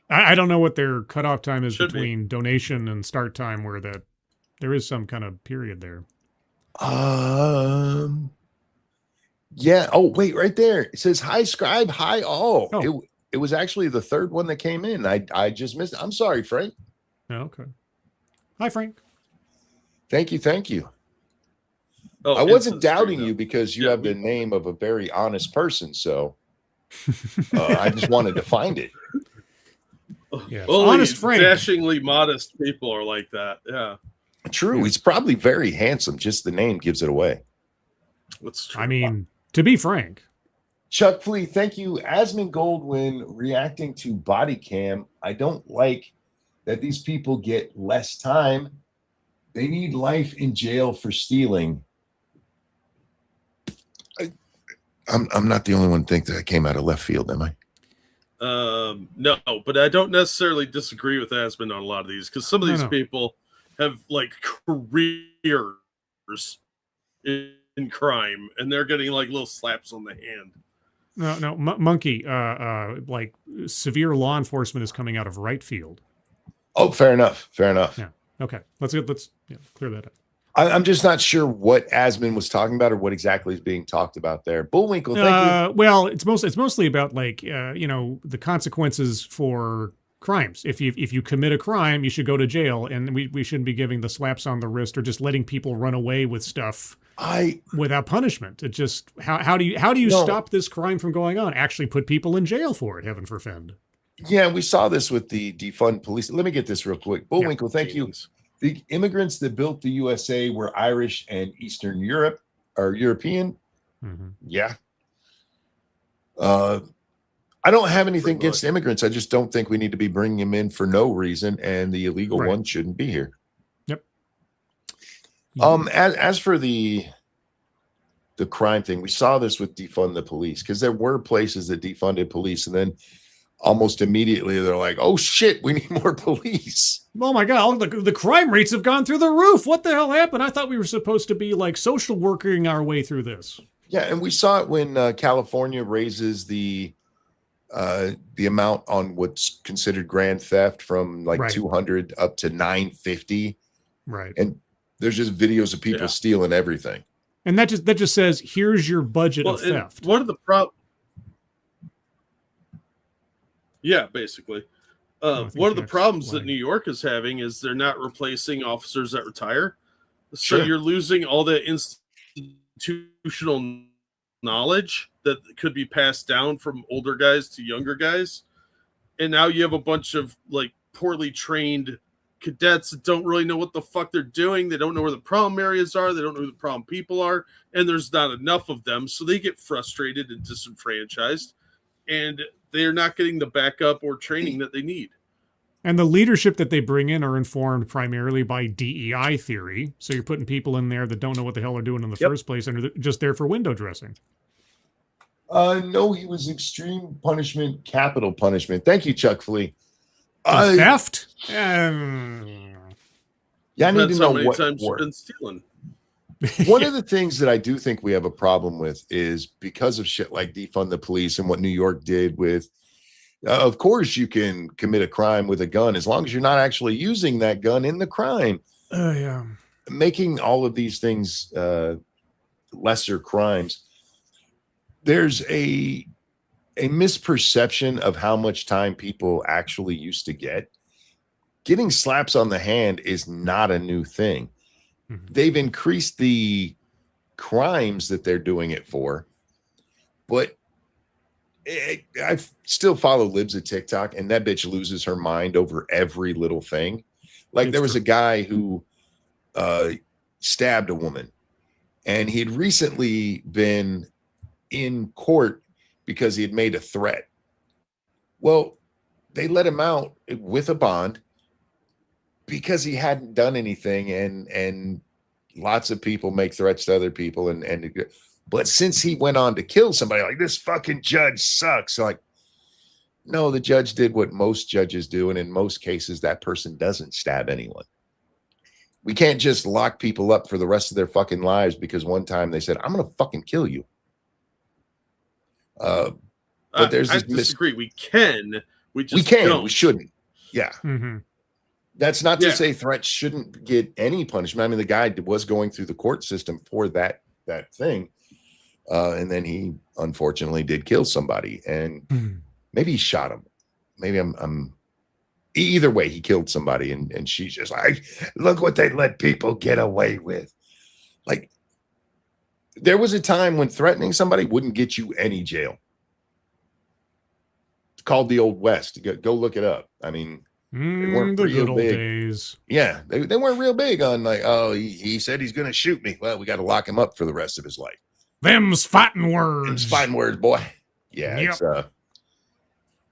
I don't know what their cutoff time is between donation and start time, where there is some kind of period there. Yeah. Oh, wait, right there. It says hi, scribe. Hi, all. It was actually the third one that came in. I just missed it. I'm sorry, Frank. Oh, okay. Hi, Frank. Thank you. Oh, I wasn't doubting you because you have the name of a very honest person. So I just wanted to find it. Yeah. Only honest Frank. Dashingly modest people are like that. Yeah. True. He's probably very handsome. Just the name gives it away. What's true? I mean, to be frank. Chuck Flea, thank you. Asmund Goldwyn reacting to body cam. I don't like that these people get less time. They need life in jail for stealing. I'm not the only one think that came out of left field, am I? No, but I don't necessarily disagree with Asmund on a lot of these because some of these people have like careers in crime and they're getting like little slaps on the hand. No, Monkey, like severe law enforcement is coming out of right field. Oh, fair enough. Yeah. Okay. Let's clear that up. I'm just not sure what Asmund was talking about or what exactly is being talked about there. Bullwinkle, thank you. Well, it's mostly about like the consequences for crimes. If you commit a crime, you should go to jail, and we shouldn't be giving the slaps on the wrist or just letting people run away with stuff without punishment. It just how do you stop this crime from going on? Actually, put people in jail for it. Heaven forfend. Yeah, we saw this with the defund police. Let me get this real quick. Bullwinkle, thank you. Jeez. The immigrants that built the USA were Irish and Eastern Europe or European. Mm-hmm. Yeah. I don't have anything Pretty against immigrants. I just don't think we need to be bringing them in for no reason, and the illegal Right. ones shouldn't be here. Yep. As for the crime thing, we saw this with defund the police, because there were places that defunded police, and then almost immediately they're like, "Oh shit, we need more police." Oh my God, the crime rates have gone through the roof. What the hell happened? I thought we were supposed to be like social working our way through this. Yeah, and we saw it when California raises the amount on what's considered grand theft from like Right. 200 up to 950. Right. And there's just videos of people stealing everything. And that just says, here's your budget Well, of and theft. one of the problems. Yeah, basically. I think One of the that's problems why. that New York is having is they're not replacing officers that retire. So Sure. you're losing all that institutional knowledge that could be passed down from older guys to younger guys. And now you have a bunch of like poorly trained cadets that don't really know what the fuck they're doing. They don't know where the problem areas are. They don't know who the problem people are. And there's not enough of them. So they get frustrated and disenfranchised. And they're not getting the backup or training that they need. And the leadership that they bring in are informed primarily by DEI theory. So you're putting people in there that don't know what the hell they're doing in the first place and are just there for window dressing. No, he was extreme punishment, capital punishment. Thank you, Chuck Flea. Theft? Yeah, I need That's to how know many what times for. you've been stealing. One of the things that I do think we have a problem with is because of shit like defund the police and what New York did with, of course, you can commit a crime with a gun as long as you're not actually using that gun in the crime. Yeah. Making all of these things lesser crimes. There's a misperception of how much time people actually used to get. Getting slaps on the hand is not a new thing. Mhm. They've increased the crimes that they're doing it for, but I still follow Libs at TikTok, and that bitch loses her mind over every little thing. Like It's there was true. a guy who stabbed a woman, and he had recently been in court because he had made a threat. Well, they let him out with a bond because he hadn't done anything, and lots of people make threats to other people, and but since he went on to kill somebody, like, this fucking judge sucks. Like, no, the judge did what most judges do, and in most cases that person doesn't stab anyone. We can't just lock people up for the rest of their fucking lives because one time they said, "I'm gonna fucking kill you." But there's I this disagree. We can. We just we can. don't. We shouldn't. Yeah. Mm-hmm. That's not to Yeah. say threats shouldn't get any punishment. I mean, the guy was going through the court system for that thing, and then he unfortunately did kill somebody, and maybe he shot him. Maybe I'm. Either way, he killed somebody, and she's just like, look what they let people get away with. Like, there was a time when threatening somebody wouldn't get you any jail. It's called the Old West. Go look it up. I mean, weren't The real good old big. days. yeah, they weren't real big on like, oh, he said he's going to shoot me. Well, we got to lock him up for the rest of his life. Them's fighting words. It's fine words, boy. Yeah, Yep. it's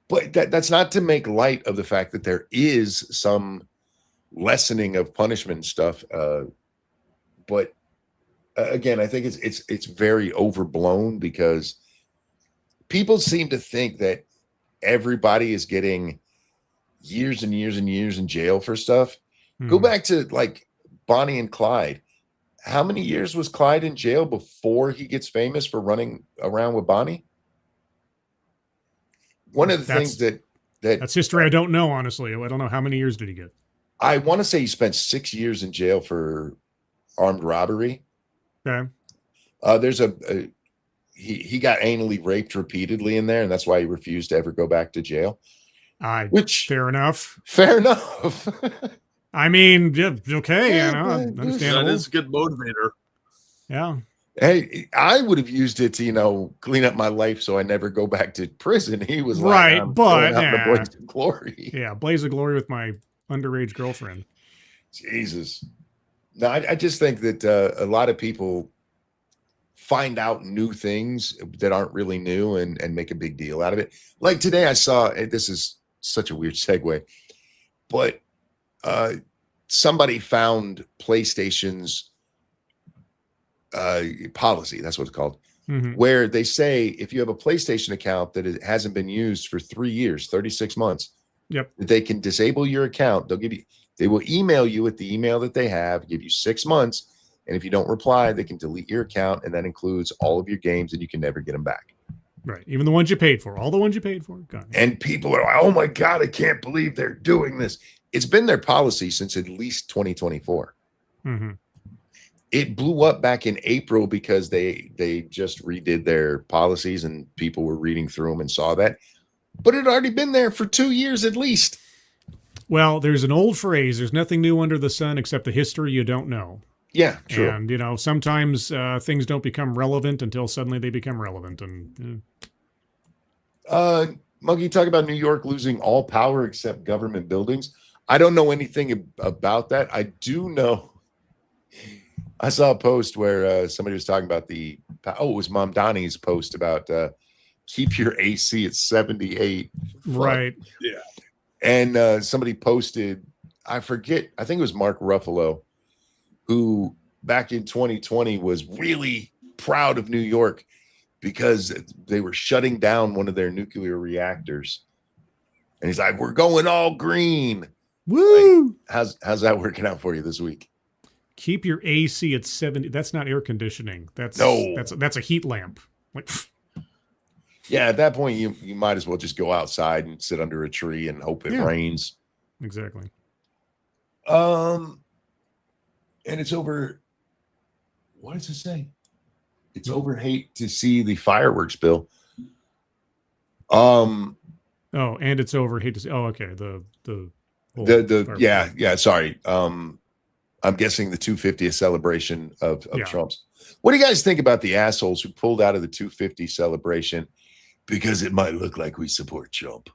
but that's not to make light of the fact that there is some lessening of punishment and stuff. But again, I think it's very overblown because people seem to think that everybody is getting years and years and years in jail for stuff. Go Mhm. back to like Bonnie and Clyde. How many years was Clyde in jail before he gets famous for running around with Bonnie? One of the things that That's history I don't know, honestly. I don't know how many years did he get. I want to say he spent 6 years in jail for armed robbery. Okay. There's he got anally raped repeatedly in there, and that's why he refused to ever go back to jail. Which Fair enough. fair enough. I mean, yeah, okay, Yeah, you know, but- That understandable. is a good motivator. Yeah. Hey, I would have used it to, clean up my life so I never go back to prison. He was Right, like, I'm but going out in the nah. blaze of glory. Yeah, blaze of glory with my underage girlfriend. Jesus. No, I just think that a lot of people find out new things that aren't really new and make a big deal out of it. Like today, I saw, and this is such a weird segue, but somebody found PlayStation's policy. That's what it's called. Where they say if you have a PlayStation account that it hasn't been used for 3 years, 36 months, Yep. they can disable your account. They will email you with the email that they have, give you 6 months. And if you don't reply, they can delete your account. And that includes all of your games and you can never get them back. Right. Even the ones you paid for, all the ones you paid for. Gone. And people are like, oh my God, I can't believe they're doing this. It's been their policy since at least 2024. It blew up back in April because they just redid their policies and people were reading through them and saw that. But it had already been there for 2 years at least. Well, there's an old phrase, there's nothing new under the sun except the history you don't know. Yeah, true. And, sometimes things don't become relevant until suddenly they become relevant. And Monkey, talk about New York losing all power except government buildings. I don't know anything about that. I do know. I saw a post where somebody was talking about it was Mom Donnie's post about keep your AC at 78. Right. Yeah. And somebody posted, I forget, I think it was Mark Ruffalo, who back in 2020 was really proud of New York because they were shutting down one of their nuclear reactors. And he's like, we're going all green. Woo! Like, how's that working out for you this week? Keep your AC at 70. That's not air conditioning. That's a heat lamp. Like, yeah, at that point, you might as well just go outside and sit under a tree and hope it rains. Exactly. And it's over. What does it say? It's over hate to see the fireworks bill. Oh, and it's over hate to see. Oh, okay. Yeah. Sorry. I'm guessing the 250th celebration of Trump's. What do you guys think about the assholes who pulled out of the 250 celebration because it might look like we support Trump?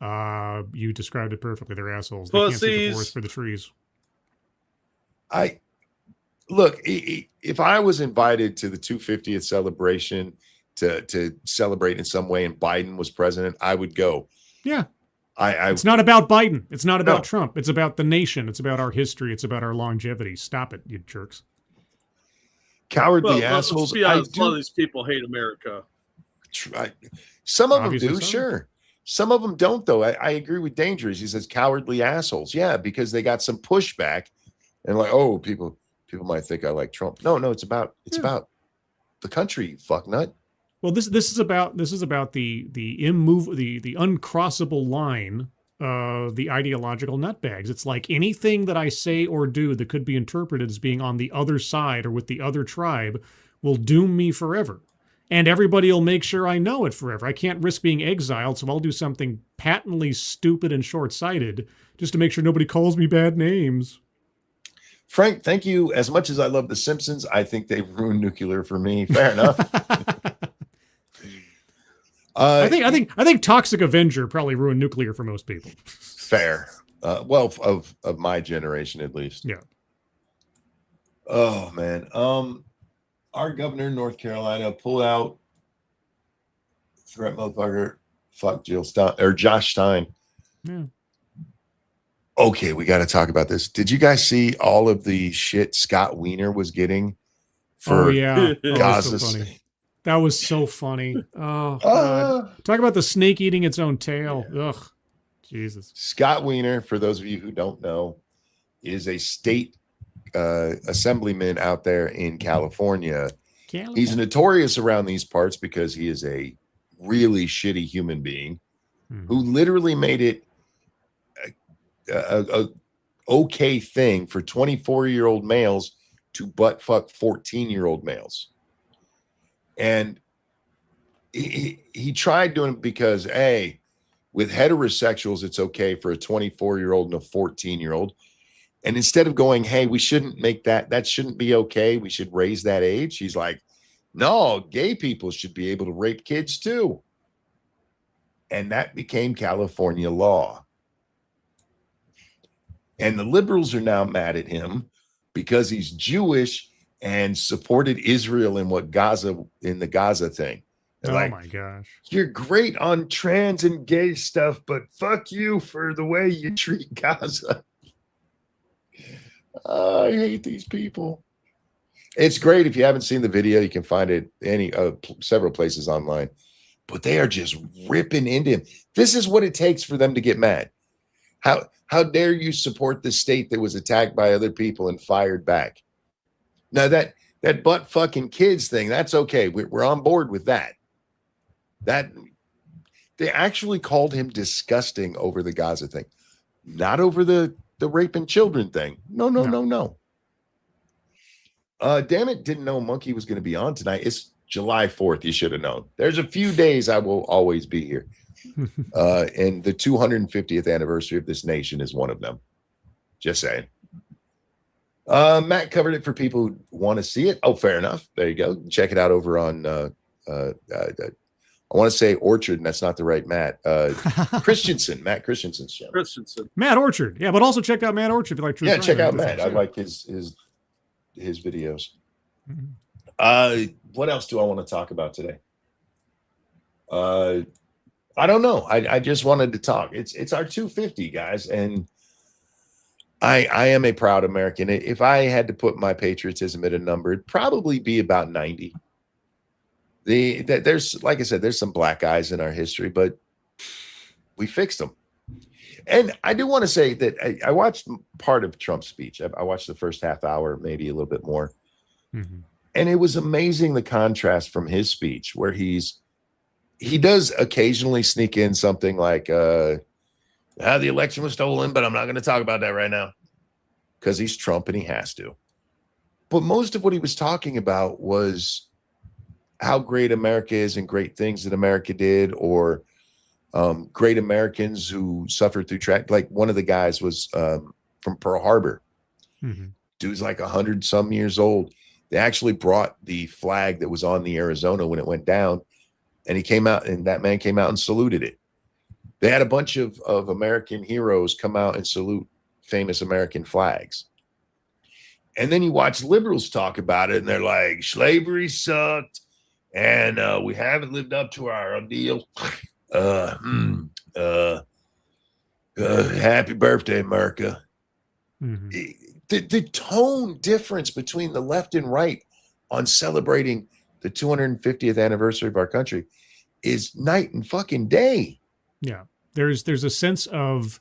You described it perfectly. They're assholes. They can't see the forest for the trees. Look, if I was invited to the 250th celebration to celebrate in some way and Biden was president, I would go. Yeah. It's not about Biden. It's not about Trump. It's about the nation. It's about our history. It's about our longevity. Stop it, you jerks. Cowardly assholes. Let's be honest, a lot of these people hate America. Some of them do, sure. Some of them don't, though. I agree with Dangerous. He says cowardly assholes. Yeah, because they got some pushback and like, oh, people might think I like Trump. No, it's about the country, you fucknut. Well, this is about the uncrossable line of the ideological nutbags. It's like anything that I say or do that could be interpreted as being on the other side or with the other tribe will doom me forever. And everybody will make sure I know it forever. I can't risk being exiled, so I'll do something patently stupid and short-sighted just to make sure nobody calls me bad names. Frank, thank you. As much as I love The Simpsons, I think they ruined nuclear for me. Fair enough. I think Toxic Avenger probably ruined nuclear for most people. Fair. Well, of my generation at least. Yeah. Oh man. Our governor in North Carolina pulled out threat motherfucker. Fuck Jill Stein or Josh Stein. Yeah. Okay, we got to talk about this. Did you guys see all of the shit Scott Wiener was getting for Gaza? That was so funny. Oh, God. Talk about the snake eating its own tail. Ugh, Jesus. Scott Wiener, for those of you who don't know, is a state assemblyman out there in California. He's notorious around these parts because he is a really shitty human being who literally made it a okay thing for 24-year-old males to butt fuck 14-year-old males. And he tried doing it because, with heterosexuals, it's okay for a 24-year-old and a 14-year-old. And instead of going, hey, we shouldn't make that shouldn't be okay, we should raise that age, she's like, no, gay people should be able to rape kids too. And that became California law. And the liberals are now mad at him because he's Jewish and supported Israel in the Gaza thing. They're like, my gosh. You're great on trans and gay stuff, but fuck you for the way you treat Gaza. I hate these people. It's great. If you haven't seen the video, you can find it several places online. But they are just ripping into him. This is what it takes for them to get mad. How dare you support the state that was attacked by other people and fired back? Now that butt fucking kids thing, that's okay. We're on board with that. That they actually called him disgusting over the Gaza thing, not over the raping children thing. No. Damn it, didn't know Monkey was going to be on tonight. It's July 4th. You should have known. There's a few days I will always be here. And the 250th anniversary of this nation is one of them. Just saying. Matt covered it for people who want to see it. Oh, fair enough. There you go. Check it out over on I want to say Orchard, and that's not the right Matt. Christensen, Matt Christensen's show. Matt Orchard. Yeah, but also check out Matt Orchard if you like true crime. Check out Matt. I like his videos. What else do I want to talk about today? I don't know. I just wanted to talk. It's our 250, guys, and I am a proud American. If I had to put my patriotism at a number, it'd probably be about 90. There's, like I said, there's some black guys in our history, but we fixed them. And I do want to say that I watched part of Trump's speech. I watched the first half hour, maybe a little bit more. Mm-hmm. And it was amazing, the contrast from his speech, where he does occasionally sneak in something like, the election was stolen, but I'm not going to talk about that right now, because he's Trump and he has to. But most of what he was talking about was how great America is and great things that America did, or great Americans who suffered through like one of the guys was from Pearl Harbor. Mm-hmm. Dude's like 100 some years old. They actually brought the flag that was on the Arizona when it went down, and that man came out and saluted it. They had a bunch of American heroes come out and salute famous American flags. And then you watch liberals talk about it, and they're like, slavery sucked, and we haven't lived up to our deal. Happy birthday, America. Mm-hmm. The tone difference between the left and right on celebrating the 250th anniversary of our country is night and fucking day. Yeah. There's a sense of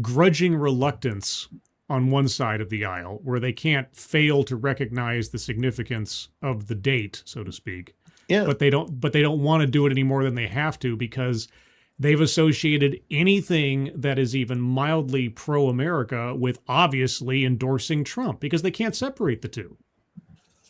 grudging reluctance on one side of the aisle, where they can't fail to recognize the significance of the date, so to speak. Yeah. But they don't want to do it any more than they have to, because they've associated anything that is even mildly pro-America with obviously endorsing Trump, because they can't separate the two.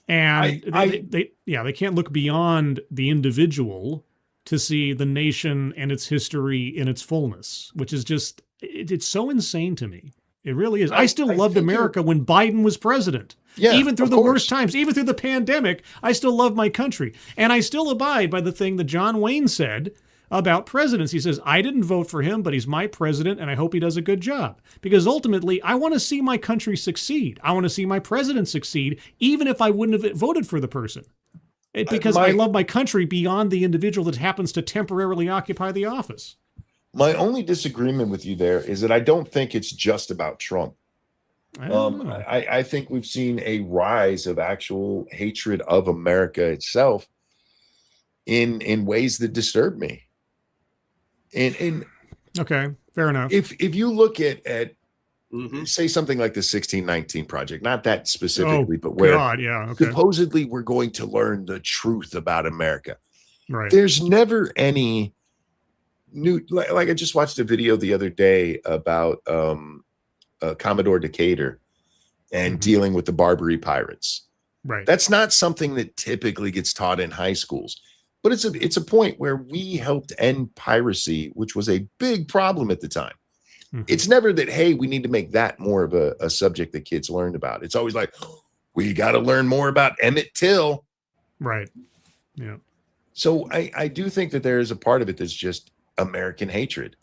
And they can't look beyond the individual to see the nation and its history in its fullness, which is just, it's so insane to me. It really is. I still loved America when Biden was president. Yeah, even through the worst times, even through the pandemic, I still love my country. And I still abide by the thing that John Wayne said about presidents. He says, I didn't vote for him, but he's my president, and I hope he does a good job. Because ultimately, I want to see my country succeed. I want to see my president succeed, even if I wouldn't have voted for the person. Because I love my country beyond the individual that happens to temporarily occupy the office. My only disagreement with you there is that I don't think it's just about Trump. I think we've seen a rise of actual hatred of America itself in ways that disturb me. And okay, fair enough. If you look at say something like the 1619 Project, not that specifically, but where supposedly we're going to learn the truth about America. Right. There's never any new, like I just watched a video the other day about Commodore Decatur and dealing with the Barbary pirates. Right. That's not something that typically gets taught in high schools, but it's a point where we helped end piracy, which was a big problem at the time. It's never that, hey, we need to make that more of a subject that kids learn about. It's always like, we got to learn more about Emmett Till. Right. Yeah. So I do think that there is a part of it that's just American hatred.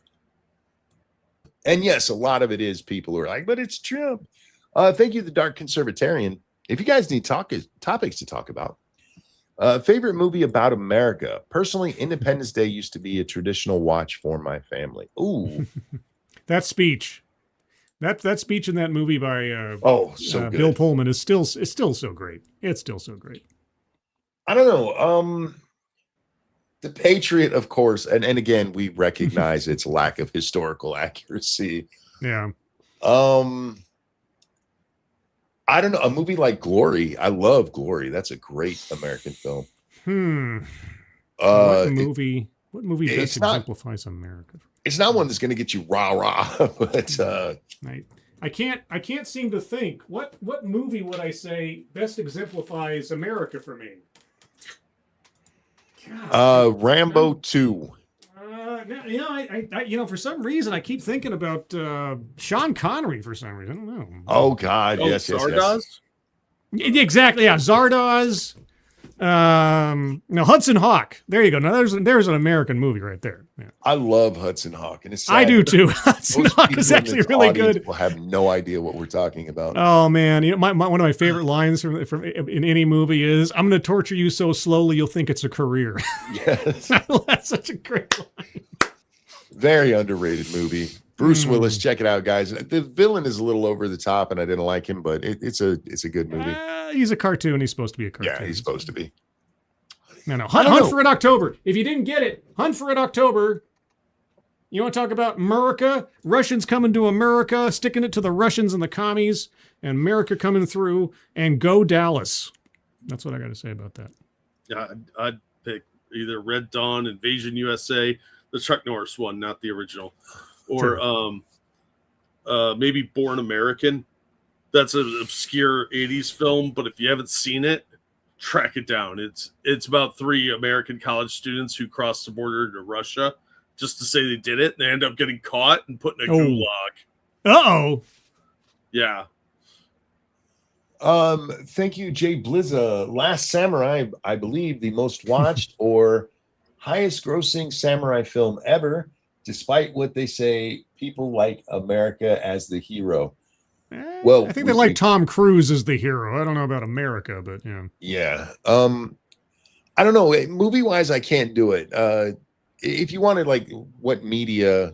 And yes, a lot of it is people who are like, but it's Trump. Thank you, the Dark Conservatarian. If you guys need topics to talk about, favorite movie about America. Personally, Independence Day used to be a traditional watch for my family. Ooh. That speech. That speech in that movie by so good. Bill Pullman is still so great. It's still so great. I don't know. The Patriot, of course, and again, we recognize its lack of historical accuracy. Yeah. I don't know. A movie like Glory. I love Glory. That's a great American film. What movie best exemplifies America? It's not one that's going to get you rah-rah, but I can't seem to think. What movie would I say best exemplifies America for me? God, Rambo 2. For some reason I keep thinking about Sean Connery for some reason. I don't know. Oh God, yes. Zardoz? Exactly, yeah. Zardoz. Hudson Hawk. There you go. Now there's an American movie right there. Yeah. I love Hudson Hawk, and it's sad I do too. Hudson Hawk is actually really good. We'll have no idea what we're talking about. Oh man, one of my favorite lines from in any movie is, "I'm going to torture you so slowly you'll think it's a career." Yes, that's such a great line. Very underrated movie. Bruce Willis, check it out, guys. The villain is a little over the top, and I didn't like him, but it's a good movie. He's a cartoon. He's supposed to be a cartoon. Yeah, he's supposed to be. No. Hunt for Red October. If you didn't get it, Hunt for Red October. You want to talk about America? Russians coming to America, sticking it to the Russians and the commies, and America coming through, and go Dallas. That's what I got to say about that. Yeah, I'd pick either Red Dawn, Invasion USA, the Chuck Norris one, not the original, or maybe Born American. That's an obscure 80s film, but if you haven't seen it, track it down. It's about 3 American college students who crossed the border to Russia just to say they did it. They end up getting caught and put in a gulag. Uh-oh. Yeah. Thank you, Jay Blizza. Last Samurai, I believe, the most watched or highest grossing samurai film ever, despite what they say, people like America as the hero. Well, I think they like Tom Cruise as the hero. I don't know about America, but yeah. Yeah. I don't know. Movie wise, I can't do it. If you wanted like what media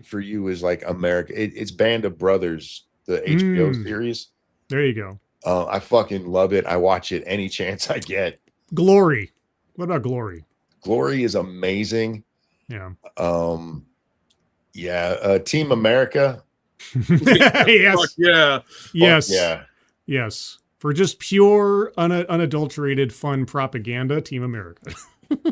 for you is like America, it's Band of Brothers, the HBO series. There you go. I fucking love it. I watch it any chance I get. Glory. What about Glory? Glory is amazing. Yeah. Team America. Yes. Fuck yeah. Yes. Yeah. Yes. For just pure, unadulterated, fun propaganda, Team America.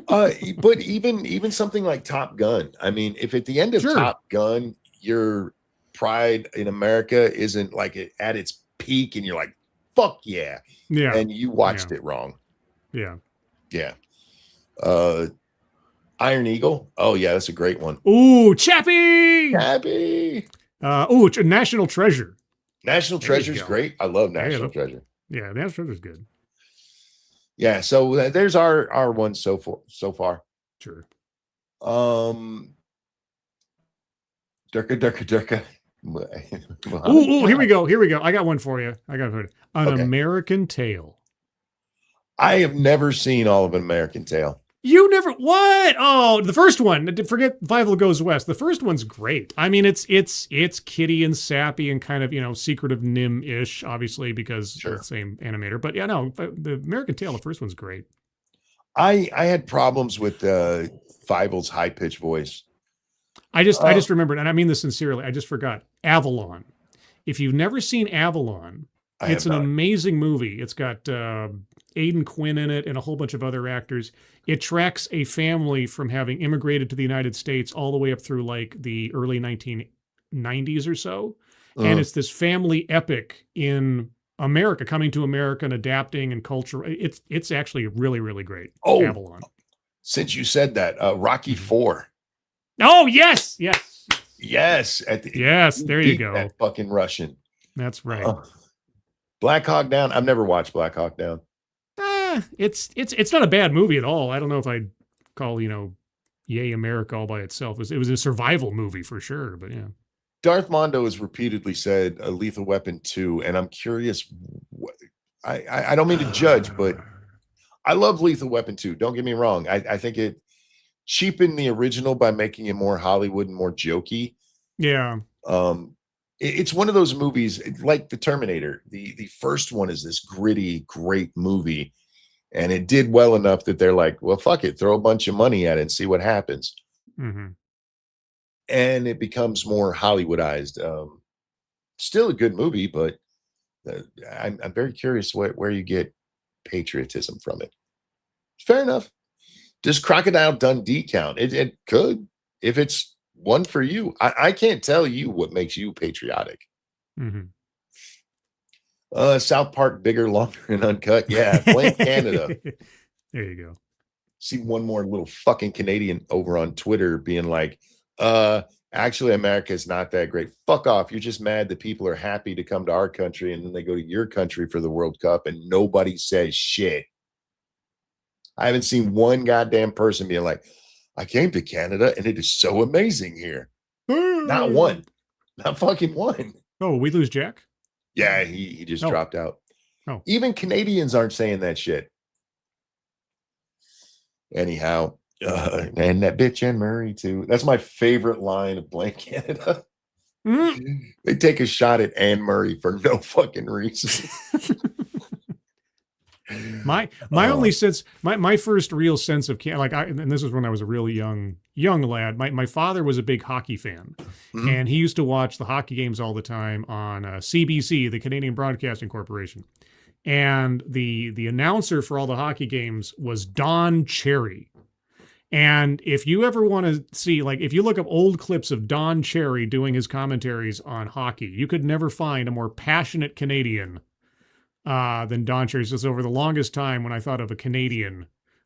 But even something like Top Gun. I mean, if at the end of Top Gun, your pride in America isn't like at its peak, and you're like, "Fuck yeah," and you watched it wrong. Yeah. Iron Eagle. Oh yeah, that's a great one. Ooh, Chappie. National Treasure. National Treasure's great. I love National Treasure. Yeah, National Treasure's good. Yeah, so there's our one so far. Sure. Durka. Ooh, here we go. I got one for you. An American Tail. I have never seen all of An American Tail. You never what? Oh, the first one. Forget Fievel Goes West. The first one's great. I mean, it's kiddie and sappy and kind of secretive Nim-ish, obviously because it's the same animator. But yeah, no, the American Tail, the first one's great. I had problems with Fievel's high pitched voice. I just remembered, and I mean this sincerely. I just forgot Avalon. If you've never seen Avalon, it's an amazing movie. It's got Aidan Quinn in it and a whole bunch of other actors. It tracks a family from having immigrated to the United States all the way up through like the early 1990s or so. And it's this family epic in America, coming to America and adapting and culture. It's actually really, really great. Avalon. Since you said that, Rocky IV. Oh, yes. Yes, Yes, there you beat go. that fucking Russian. That's right. Black Hawk Down. I've never watched Black Hawk Down. It's not a bad movie at all. I don't know if I'd call, Yay America all by itself. It was a survival movie for sure, but yeah. Darth Mondo has repeatedly said a Lethal Weapon 2, and I'm curious. I don't mean to judge, but I love Lethal Weapon 2. Don't get me wrong. I think it cheapened the original by making it more Hollywood and more jokey. Yeah. It's one of those movies like the Terminator. The first one is this gritty, great movie, and it did well enough that they're like, well, fuck it, throw a bunch of money at it and see what happens. Mm-hmm. And it becomes more Hollywoodized. Still a good movie, but I'm very curious where you get patriotism from it. Fair enough. Does Crocodile Dundee count? It could, if it's one for you. I can't tell you what makes you patriotic. Mm-hmm. South Park, bigger, longer, and uncut. Yeah, Blank Canada. There you go. See one more little fucking Canadian over on Twitter being like, actually, America is not that great. Fuck off. You're just mad that people are happy to come to our country and then they go to your country for the World Cup and nobody says shit. I haven't seen one goddamn person being like, I came to Canada and it is so amazing here. Not one. Not fucking one. Oh, we lose Jack? Yeah, he just dropped out. Oh. Even Canadians aren't saying that shit. Anyhow, and that bitch Anne Murray too. That's my favorite line of Blank Canada. Mm-hmm. They take a shot at Anne Murray for no fucking reason. My only sense, my first real sense of and this was when I was a really young lad. My father was a big hockey fan, mm-hmm. and he used to watch the hockey games all the time on CBC, the Canadian Broadcasting Corporation, and the announcer for all the hockey games was Don Cherry. And if you ever want to see, if you look up old clips of Don Cherry doing his commentaries on hockey, you could never find a more passionate Canadian than Don Cherry. Just over the longest time when I thought of a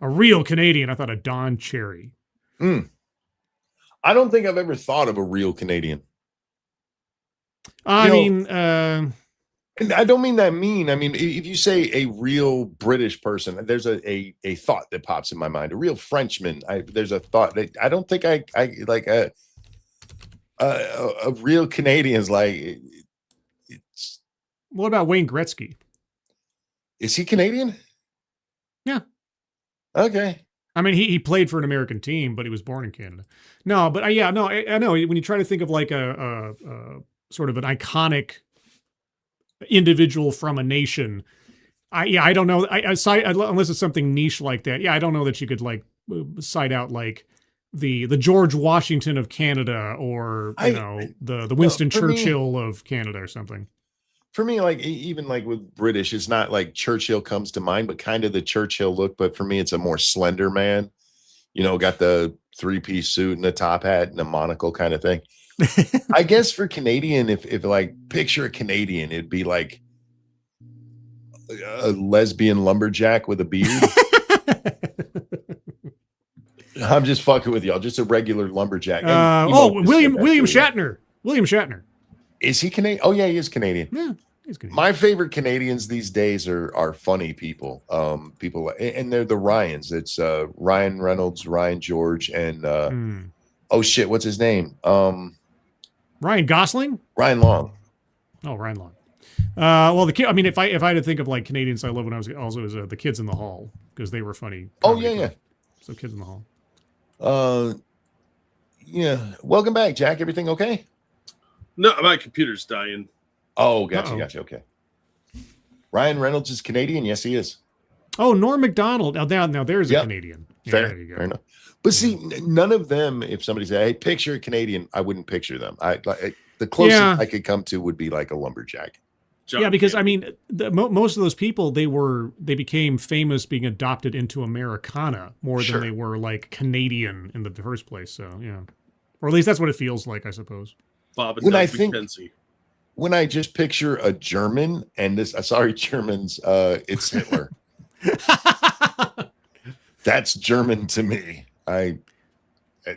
real Canadian, I thought of Don Cherry. I don't think I've ever thought of a real Canadian. And I don't mean that mean. I mean, if you say a real British person, there's a thought that pops in my mind. A real Frenchman, there's a thought that I don't think I like a real Canadian's like. It's. What about Wayne Gretzky? Is he Canadian? Yeah. Okay. I mean, he played for an American team, but he was born in Canada. No, but I know when you try to think of like a sort of an iconic individual from a nation, I don't know. Unless it's something niche like that. Yeah, I don't know that you could cite out like the George Washington of Canada or the Winston Churchill of Canada or something. For me, even with British, it's not like Churchill comes to mind, but kind of the Churchill look. But for me, it's a more slender man, got the 3-piece suit and the top hat and a monocle kind of thing. I guess for Canadian, if picture a Canadian, it'd be like a lesbian lumberjack with a beard. I'm just fucking with y'all. Just a regular lumberjack. William Shatner. William Shatner. Is he Canadian? Oh yeah, he is Canadian. Yeah, he's Canadian. My favorite Canadians these days are funny people. And they're the Ryans. It's Ryan Reynolds, Ryan George, and oh shit, what's his name? Ryan Gosling? Ryan Long. Oh, Ryan Long. Well, the kid. I mean, if I had to think of Canadians I love when I was also was the Kids in the Hall because they were funny. Oh yeah. So Kids in the Hall. Yeah. Welcome back, Jack. Everything okay? No, my computer's dying. Oh, gotcha. Okay. Ryan Reynolds is Canadian. Yes, he is. Oh, Norm Macdonald. Now there's a Canadian. Yeah, fair. There you go. Fair enough. But see, none of them. If somebody said, "Hey, picture a Canadian," I wouldn't picture them. The closest I could come to would be like a lumberjack. Because I mean, most of those people they became famous being adopted into Americana more than they were Canadian in the first place. So yeah, or at least that's what it feels like, I suppose. Bob and McKenzie. When I just picture a German and this, sorry, Germans, it's Hitler. That's German to me.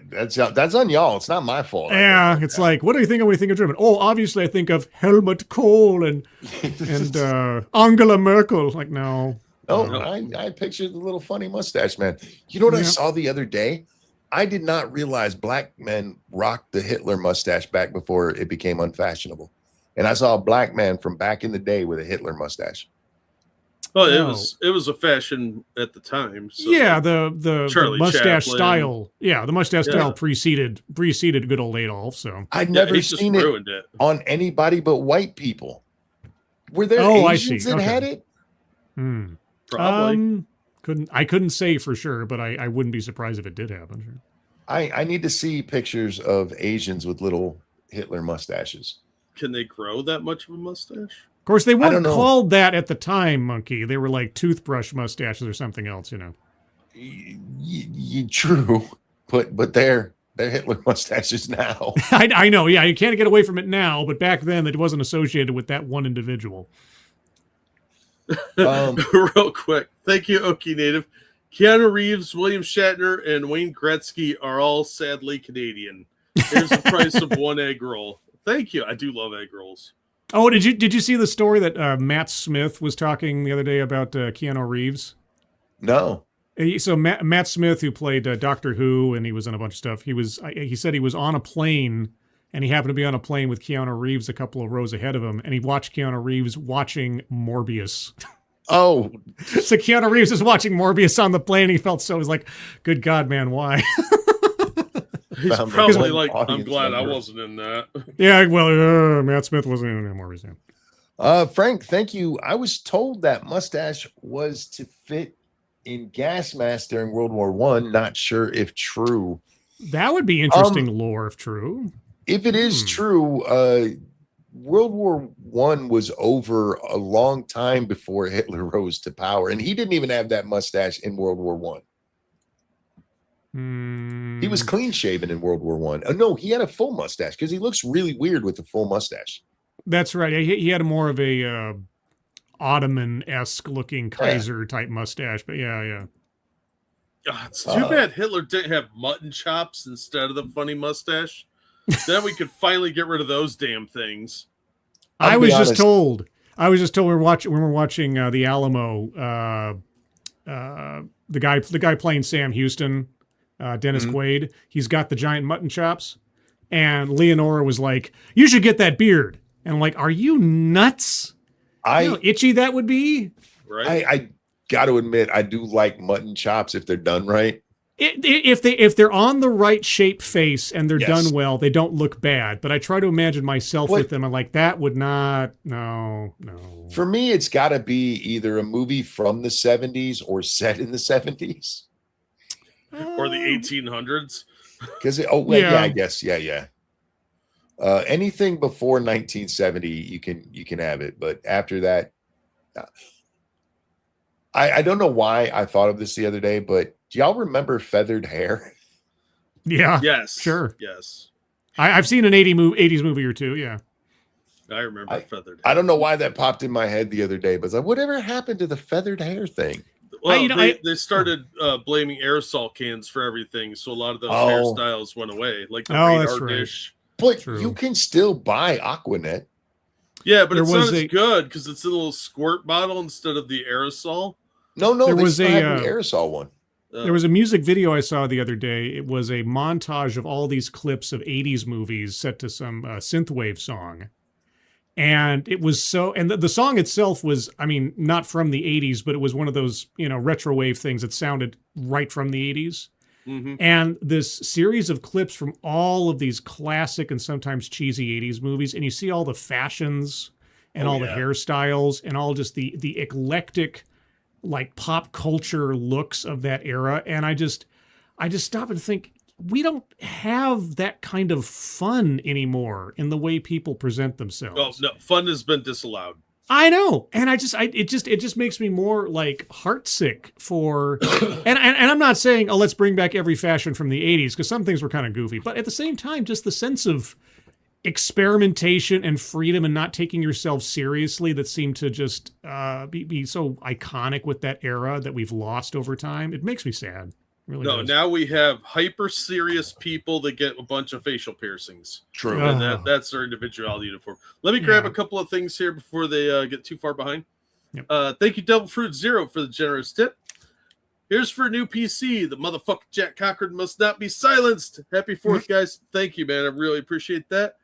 That's on y'all. It's not my fault. Yeah, it's like, what do you think of when you think of German? Oh, obviously I think of Helmut Kohl and Angela Merkel. Like, no. Oh, I pictured the little funny mustache man. You know what I saw the other day? I did not realize black men rocked the Hitler mustache back before it became unfashionable. And I saw a black man from back in the day with a Hitler mustache. Well, it was a fashion at the time. So. Yeah, the mustache Chaplin. Style. Yeah, the mustache style preceded good old Adolf. So I'd never seen it on anybody but white people. Were there Asians that had it? Probably. Couldn't say for sure, but I wouldn't be surprised if it did happen. Sure. I need to see pictures of Asians with little Hitler mustaches. Can they grow that much of a mustache? Of course, they weren't called that at the time, Monkey. They were like toothbrush mustaches or something else, you know. True, but they're Hitler mustaches now. I know, yeah, you can't get away from it now, but back then it wasn't associated with that one individual. Real quick, thank you, Okie Native. Keanu Reeves, William Shatner, and Wayne Gretzky are all sadly Canadian. Here's the price of one egg roll. Thank you. I do love egg rolls. Oh, did you see the story that Matt Smith was talking the other day about Keanu Reeves? No. So Matt Smith, who played Doctor Who, and he was in a bunch of stuff. He said he was on a plane, and he happened to be on a plane with Keanu Reeves a couple of rows ahead of him, and he watched Keanu Reeves watching Morbius. Oh. So Keanu Reeves is watching Morbius on the plane, and he felt so. He was like, good God, man, why? He's probably like, I'm glad I wasn't in that. Yeah, well, Matt Smith wasn't in that Morbius. Frank, thank you. I was told that mustache was to fit in gas masks during World War One. Not sure if true. That would be interesting lore if true. If it is true, World War One was over a long time before Hitler rose to power, and he didn't even have that mustache in World War One. He was clean shaven in World War One. No, he had a full mustache because he looks really weird with the full mustache. That's right. He had more of a Ottoman-esque looking Kaiser type mustache, but yeah. It's too bad Hitler didn't have mutton chops instead of the funny mustache. Then we could finally get rid of those damn things. I was just told we were watching The Alamo. The guy playing Sam Houston, Dennis Quaid. He's got the giant mutton chops, and Leonora was like, "You should get that beard." And I'm like, "Are you nuts? You know how itchy that would be." Right. I got to admit, I do like mutton chops if they're done right. If they're on the right shape face and they're done well, they don't look bad. But I try to imagine myself with them. I'm like, that would not. No. For me, it's got to be either a movie from the 70s or set in the 70s. Or the 1800s. Because I guess anything before 1970 you can have it, but after that, I don't know why I thought of this the other day, but do y'all remember feathered hair? Yeah. Yes. Sure. Yes. I've seen an 80s movie or two. Yeah. I remember feathered hair. I don't know why that popped in my head the other day, but it's like, whatever happened to the feathered hair thing? Well, they started blaming aerosol cans for everything, so a lot of those hairstyles went away, like the radar dish. But you can still buy Aquanet. Yeah, but it's not as good because it's a little squirt bottle instead of the aerosol. No, there was an aerosol one. There was a music video I saw the other day. It was a montage of all these clips of 80s movies set to some synthwave song. And it was and the song itself was, I mean, not from the 80s, but it was one of those, retro wave things that sounded right from the 80s. Mm-hmm. And this series of clips from all of these classic and sometimes cheesy 80s movies, and you see all the fashions and the hairstyles and all just the eclectic, like, pop culture looks of that era. And I just stop and think, we don't have that kind of fun anymore in the way people present themselves. Oh no, fun has been disallowed. I know, and it just makes me more like heartsick for, and I'm not saying let's bring back every fashion from the 80s because some things were kind of goofy, but at the same time, just the sense of experimentation and freedom and not taking yourself seriously that seemed to just be so iconic with that era that we've lost over time. It makes me sad. Really No, does. now we have hyper serious people that get a bunch of facial piercings. True. And that's their individuality uniform. Let me grab a couple of things here before they get too far behind. Yep. Thank you, Devil Fruit Zero, for the generous tip. Here's for a new PC. The motherfucking Jack Cochran must not be silenced. Happy 4th, guys. Thank you, man. I really appreciate that.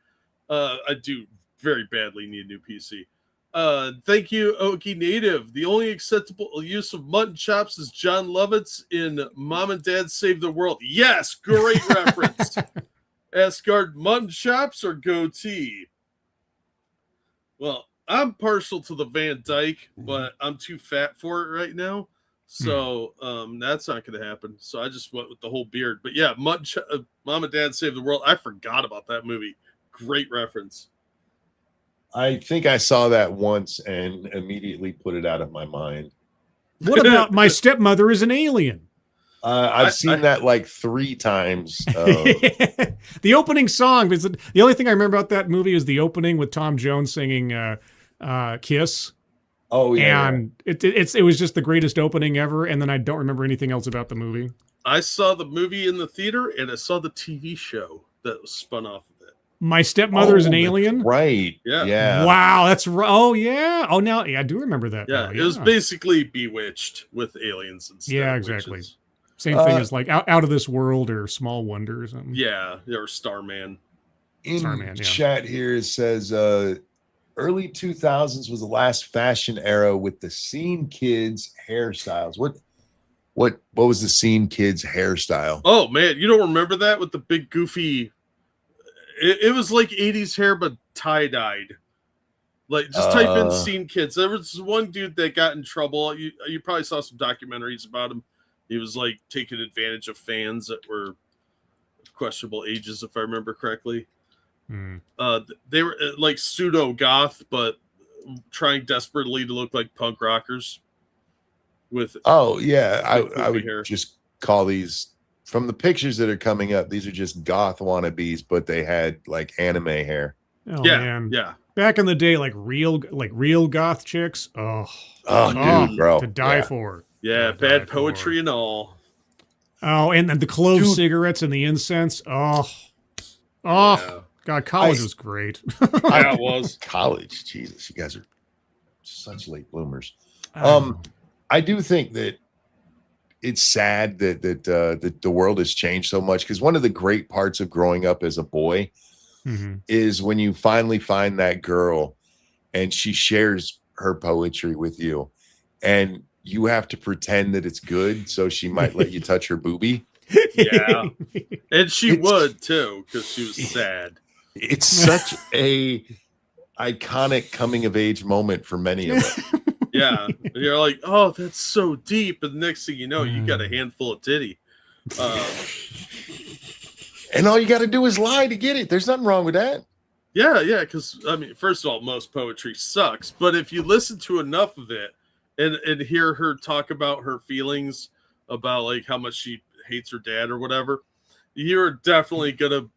I do very badly need a new PC. Thank you, Okie Native. The only acceptable use of mutton chops is John Lovitz in Mom and Dad Save the World. Yes, great reference. Asgard mutton chops or goatee? Well, I'm partial to the Van Dyke, but I'm too fat for it right now. So that's not going to happen. So I just went with the whole beard. But yeah, Mom and Dad Save the World. I forgot about that movie. Great reference. I think I saw that once and immediately put it out of my mind. What about My Stepmother is an Alien? I've seen that like 3 times. The opening song is the only thing I remember about that movie is the opening with Tom Jones singing "Kiss." Oh yeah, and it was just the greatest opening ever. And then I don't remember anything else about the movie. I saw the movie in the theater, and I saw the TV show that was spun off of it. My Stepmother is an Alien. Right? Yeah. Wow, that's right. Oh yeah. Oh, now I do remember that. Yeah, now. It was basically Bewitched with aliens and stuff. Yeah, exactly. Same thing as like out of This World or Small Wonder or something. Yeah, or Starman. In chat here it says early 2000s was the last fashion era with the Scene Kids hairstyles. What was the Scene Kids hairstyle? Oh man, you don't remember that with the big goofy? It was like 80s hair, but tie-dyed. Like just type in Scene Kids. There was one dude that got in trouble. You probably saw some documentaries about him. He was like taking advantage of fans that were questionable ages, if I remember correctly. They were like pseudo goth, but trying desperately to look like punk rockers. With I would just call these, from the pictures that are coming up, these are just goth wannabes, but they had like anime hair. Oh, man. Yeah. Back in the day, like real goth chicks. Oh, dude, bro, to die for. Yeah, bad poetry and all. Oh, and the clove cigarettes and the incense. Oh, God, college was great. Yeah, it was. College, Jesus, you guys are such late bloomers. I do think that it's sad that the world has changed so much, because one of the great parts of growing up as a boy is when you finally find that girl and she shares her poetry with you, and you have to pretend that it's good so she might let you touch her boobie. Yeah, and she would too, because she was sad. It's such a iconic coming of age moment for many of us. Yeah, and you're like, oh, that's so deep, and the next thing you know, you got a handful of titty. And all you got to do is lie to get it. There's nothing wrong with that. Yeah, because I mean, first of all, most poetry sucks, but if you listen to enough of it and hear her talk about her feelings about like how much she hates her dad or whatever, you're definitely gonna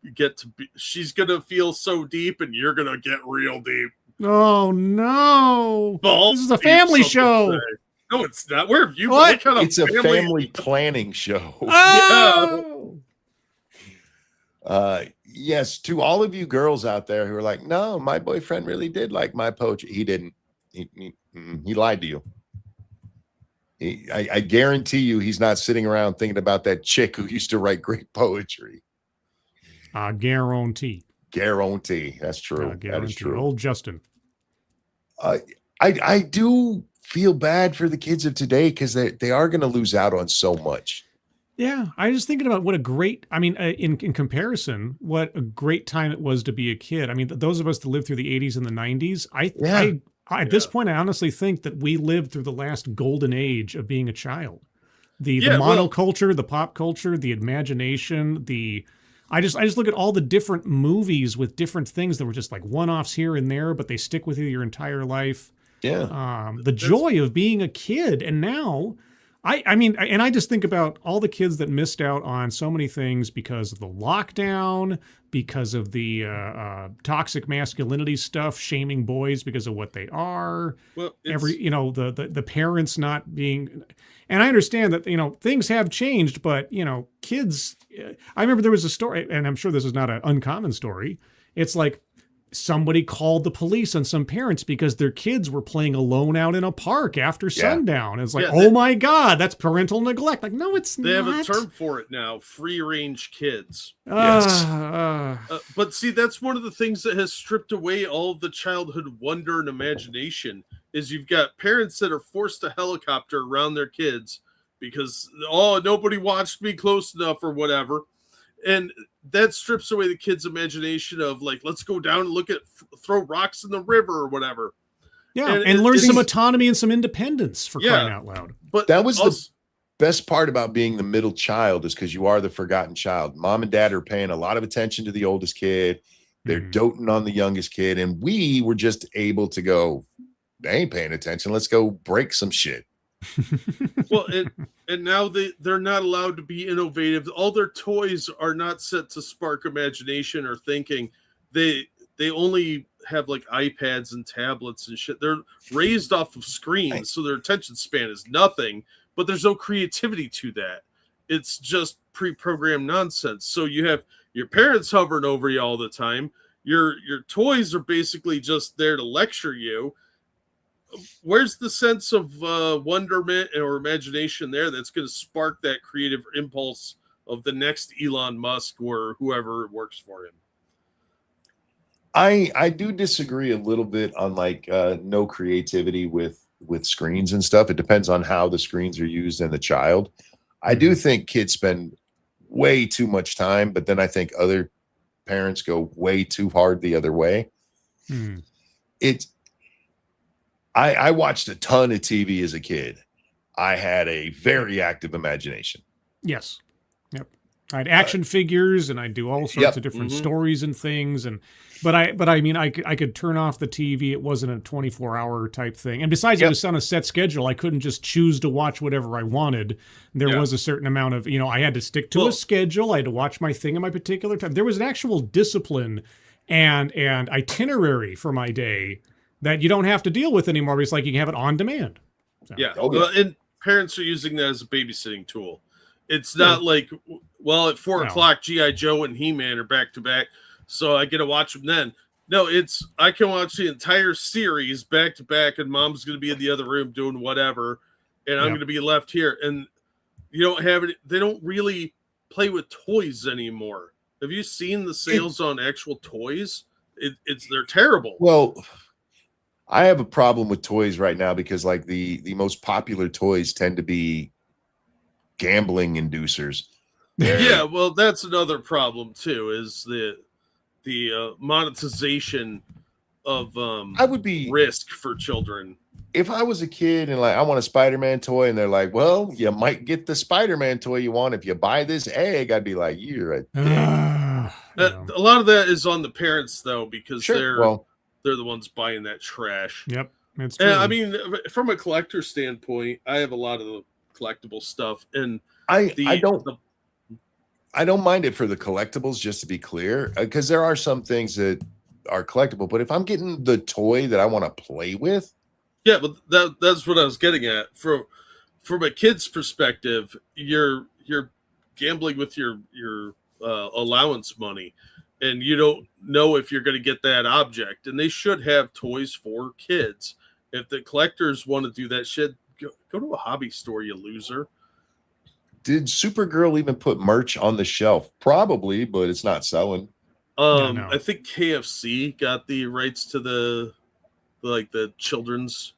she's gonna feel so deep, and you're gonna get real deep. Oh no! Balls this is a family show. No, it's not. Where have you been? What? Kind of it's a family planning show. Oh! Yes, to all of you girls out there who are like, no, my boyfriend really did like my poetry. He didn't. He lied to you. I guarantee you he's not sitting around thinking about that chick who used to write great poetry. Guarantee. That's true. That is true. Old Justin. I do feel bad for the kids of today, because they are going to lose out on so much. Yeah, I was thinking about what a great, I mean, in comparison, what a great time it was to be a kid. I mean, those of us that lived through the 80s and the 90s, at this point, I honestly think that we lived through the last golden age of being a child. The monoculture, the pop culture, the imagination, I just look at all the different movies with different things that were just like one-offs here and there, but they stick with you your entire life. Yeah. The joy of being a kid. And now I mean, and I just think about all the kids that missed out on so many things because of the lockdown, because of the toxic masculinity stuff, shaming boys because of what they are. Well, The parents not being, and I understand that things have changed, but kids. I remember there was a story, and I'm sure this is not an uncommon story. It's like somebody called the police on some parents because their kids were playing alone out in a park after sundown. It's like, oh my God, that's parental neglect. Like, no, it's not. They have a term for it now, free range kids. Yes. But see, that's one of the things that has stripped away all of the childhood wonder and imagination is you've got parents that are forced to helicopter around their kids because, nobody watched me close enough or whatever. And that strips away the kid's imagination of like, let's go down and look at throw rocks in the river or whatever. Yeah, and learn some autonomy and some independence for crying out loud. But that was the best part about being the middle child is because you are the forgotten child. Mom and dad are paying a lot of attention to the oldest kid. They're doting on the youngest kid. And we were just able to go, they ain't paying attention. Let's go break some shit. Well, and now they're not allowed to be innovative. All their toys are not set to spark imagination or thinking. They only have like iPads and tablets and shit. They're raised off of screens, so their attention span is nothing, but there's no creativity to that. It's just pre-programmed nonsense. So you have your parents hovering over you all the time. Your toys are basically just there to lecture you. Where's the sense of wonderment or imagination there that's going to spark that creative impulse of the next Elon Musk or whoever works for him? I do disagree a little bit on like no creativity with screens and stuff. It depends on how the screens are used and the child. I do think kids spend way too much time, but then I think other parents go way too hard the other way. I watched a ton of TV as a kid. I had a very active imagination. Yes. Yep. I had action figures and I'd do all sorts of different stories and things. But I mean, I could turn off the TV. It wasn't a 24-hour type thing. And besides, it was on a set schedule. I couldn't just choose to watch whatever I wanted. There was a certain amount of, I had to stick to a schedule. I had to watch my thing in my particular time. There was an actual discipline and itinerary for my day that you don't have to deal with anymore. It's like you can have it on demand. So. Yeah. And parents are using that as a babysitting tool. It's not like, at 4 o'clock, G.I. Joe and He-Man are back to back, so I get to watch them then. No, I can watch the entire series back to back, and mom's going to be in the other room doing whatever, and I'm going to be left here. And you don't have it. They don't really play with toys anymore. Have you seen the sales on actual toys? They're terrible. Well, I have a problem with toys right now because like the most popular toys tend to be gambling inducers. Yeah, well, that's another problem too, is the monetization of I would be risk for children. If I was a kid and like I want a Spider-Man toy and they're like, well, you might get the Spider-Man toy you want if you buy this egg, I'd be like, you're a dick. A lot of that is on the parents though, because they're the ones buying that trash. Yep. That's true. And I mean, from a collector standpoint, I have a lot of the collectible stuff, and I don't mind it for the collectibles, just to be clear, because there are some things that are collectible. But if I'm getting the toy that I want to play with, but that's what I was getting at. From a kid's perspective, you're gambling with your allowance money, and you don't know if you're going to get that object. And they should have toys for kids. If the collectors want to do that shit, go to a hobby store, you loser. Did Supergirl even put merch on the shelf? Probably, but it's not selling. No. I think KFC got the rights to the children's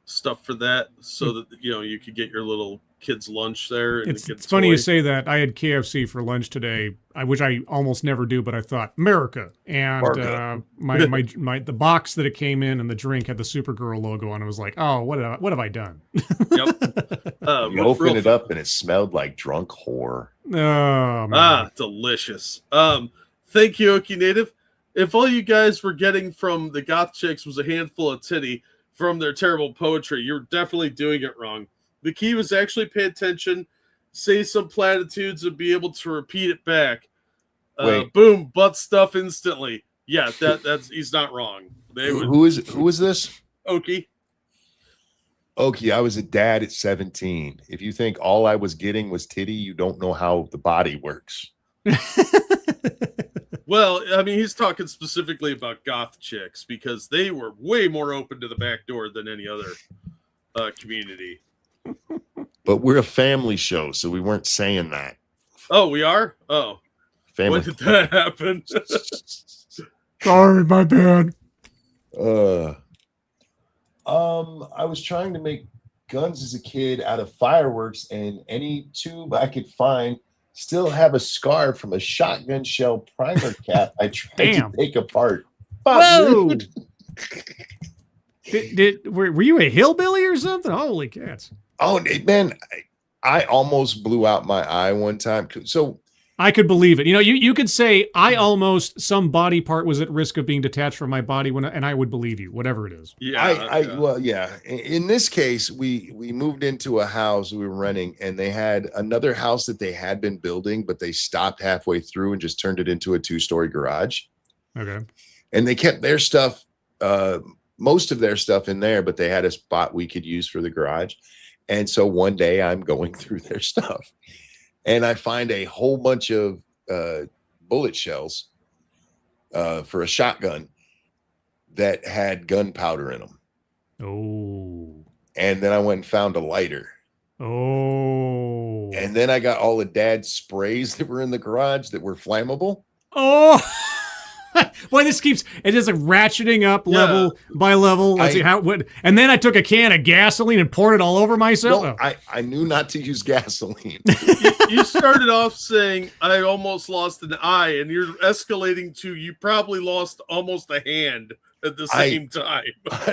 stuff for that, so that you could get your little kids lunch there. And it's funny you say that. I had KFC for lunch today, which I almost never do, but I thought America, and the box that it came in and the drink had the Supergirl logo on. I was like, oh, what have I done? Yep. You open it up and it smelled like drunk whore. Oh, man. Delicious. Thank you, Okie Native. If all you guys were getting from the goth chicks was a handful of titty from their terrible poetry, you're definitely doing it wrong. The key was actually pay attention, say some platitudes, and be able to repeat it back. Boom, butt stuff instantly. Yeah, that's he's not wrong. Who is this? Okie. Okie, I was a dad at 17. If you think all I was getting was titty, you don't know how the body works. Well, I mean, he's talking specifically about goth chicks because they were way more open to the back door than any other community. But we're a family show, so we weren't saying that. Oh, we are? Oh. Family. When did that happen? Sorry, my bad. I was trying to make guns as a kid out of fireworks, and any tube I could find still have a scar from a shotgun shell primer cap I tried to take apart. Whoa! Were you a hillbilly or something? Holy cats! Oh man, I almost blew out my eye one time. So I could believe it. You know, you could say some body part was at risk of being detached from my body and I would believe you, whatever it is. Yeah. Well, yeah. In this case, we moved into a house we were renting, and they had another house that they had been building, but they stopped halfway through and just turned it into a 2-story garage. Okay. And they kept their stuff, most of their stuff in there, but they had a spot we could use for the garage. And so one day I'm going through their stuff, and I find a whole bunch of bullet shells for a shotgun that had gunpowder in them. Oh. And then I went and found a lighter. Oh. And then I got all the dad's sprays that were in the garage that were flammable. Oh. Boy, it is like ratcheting up level by level. Let's see and then I took a can of gasoline and poured it all over myself. No, I knew not to use gasoline. You started off saying I almost lost an eye, and you're escalating to you probably lost almost a hand at the same time.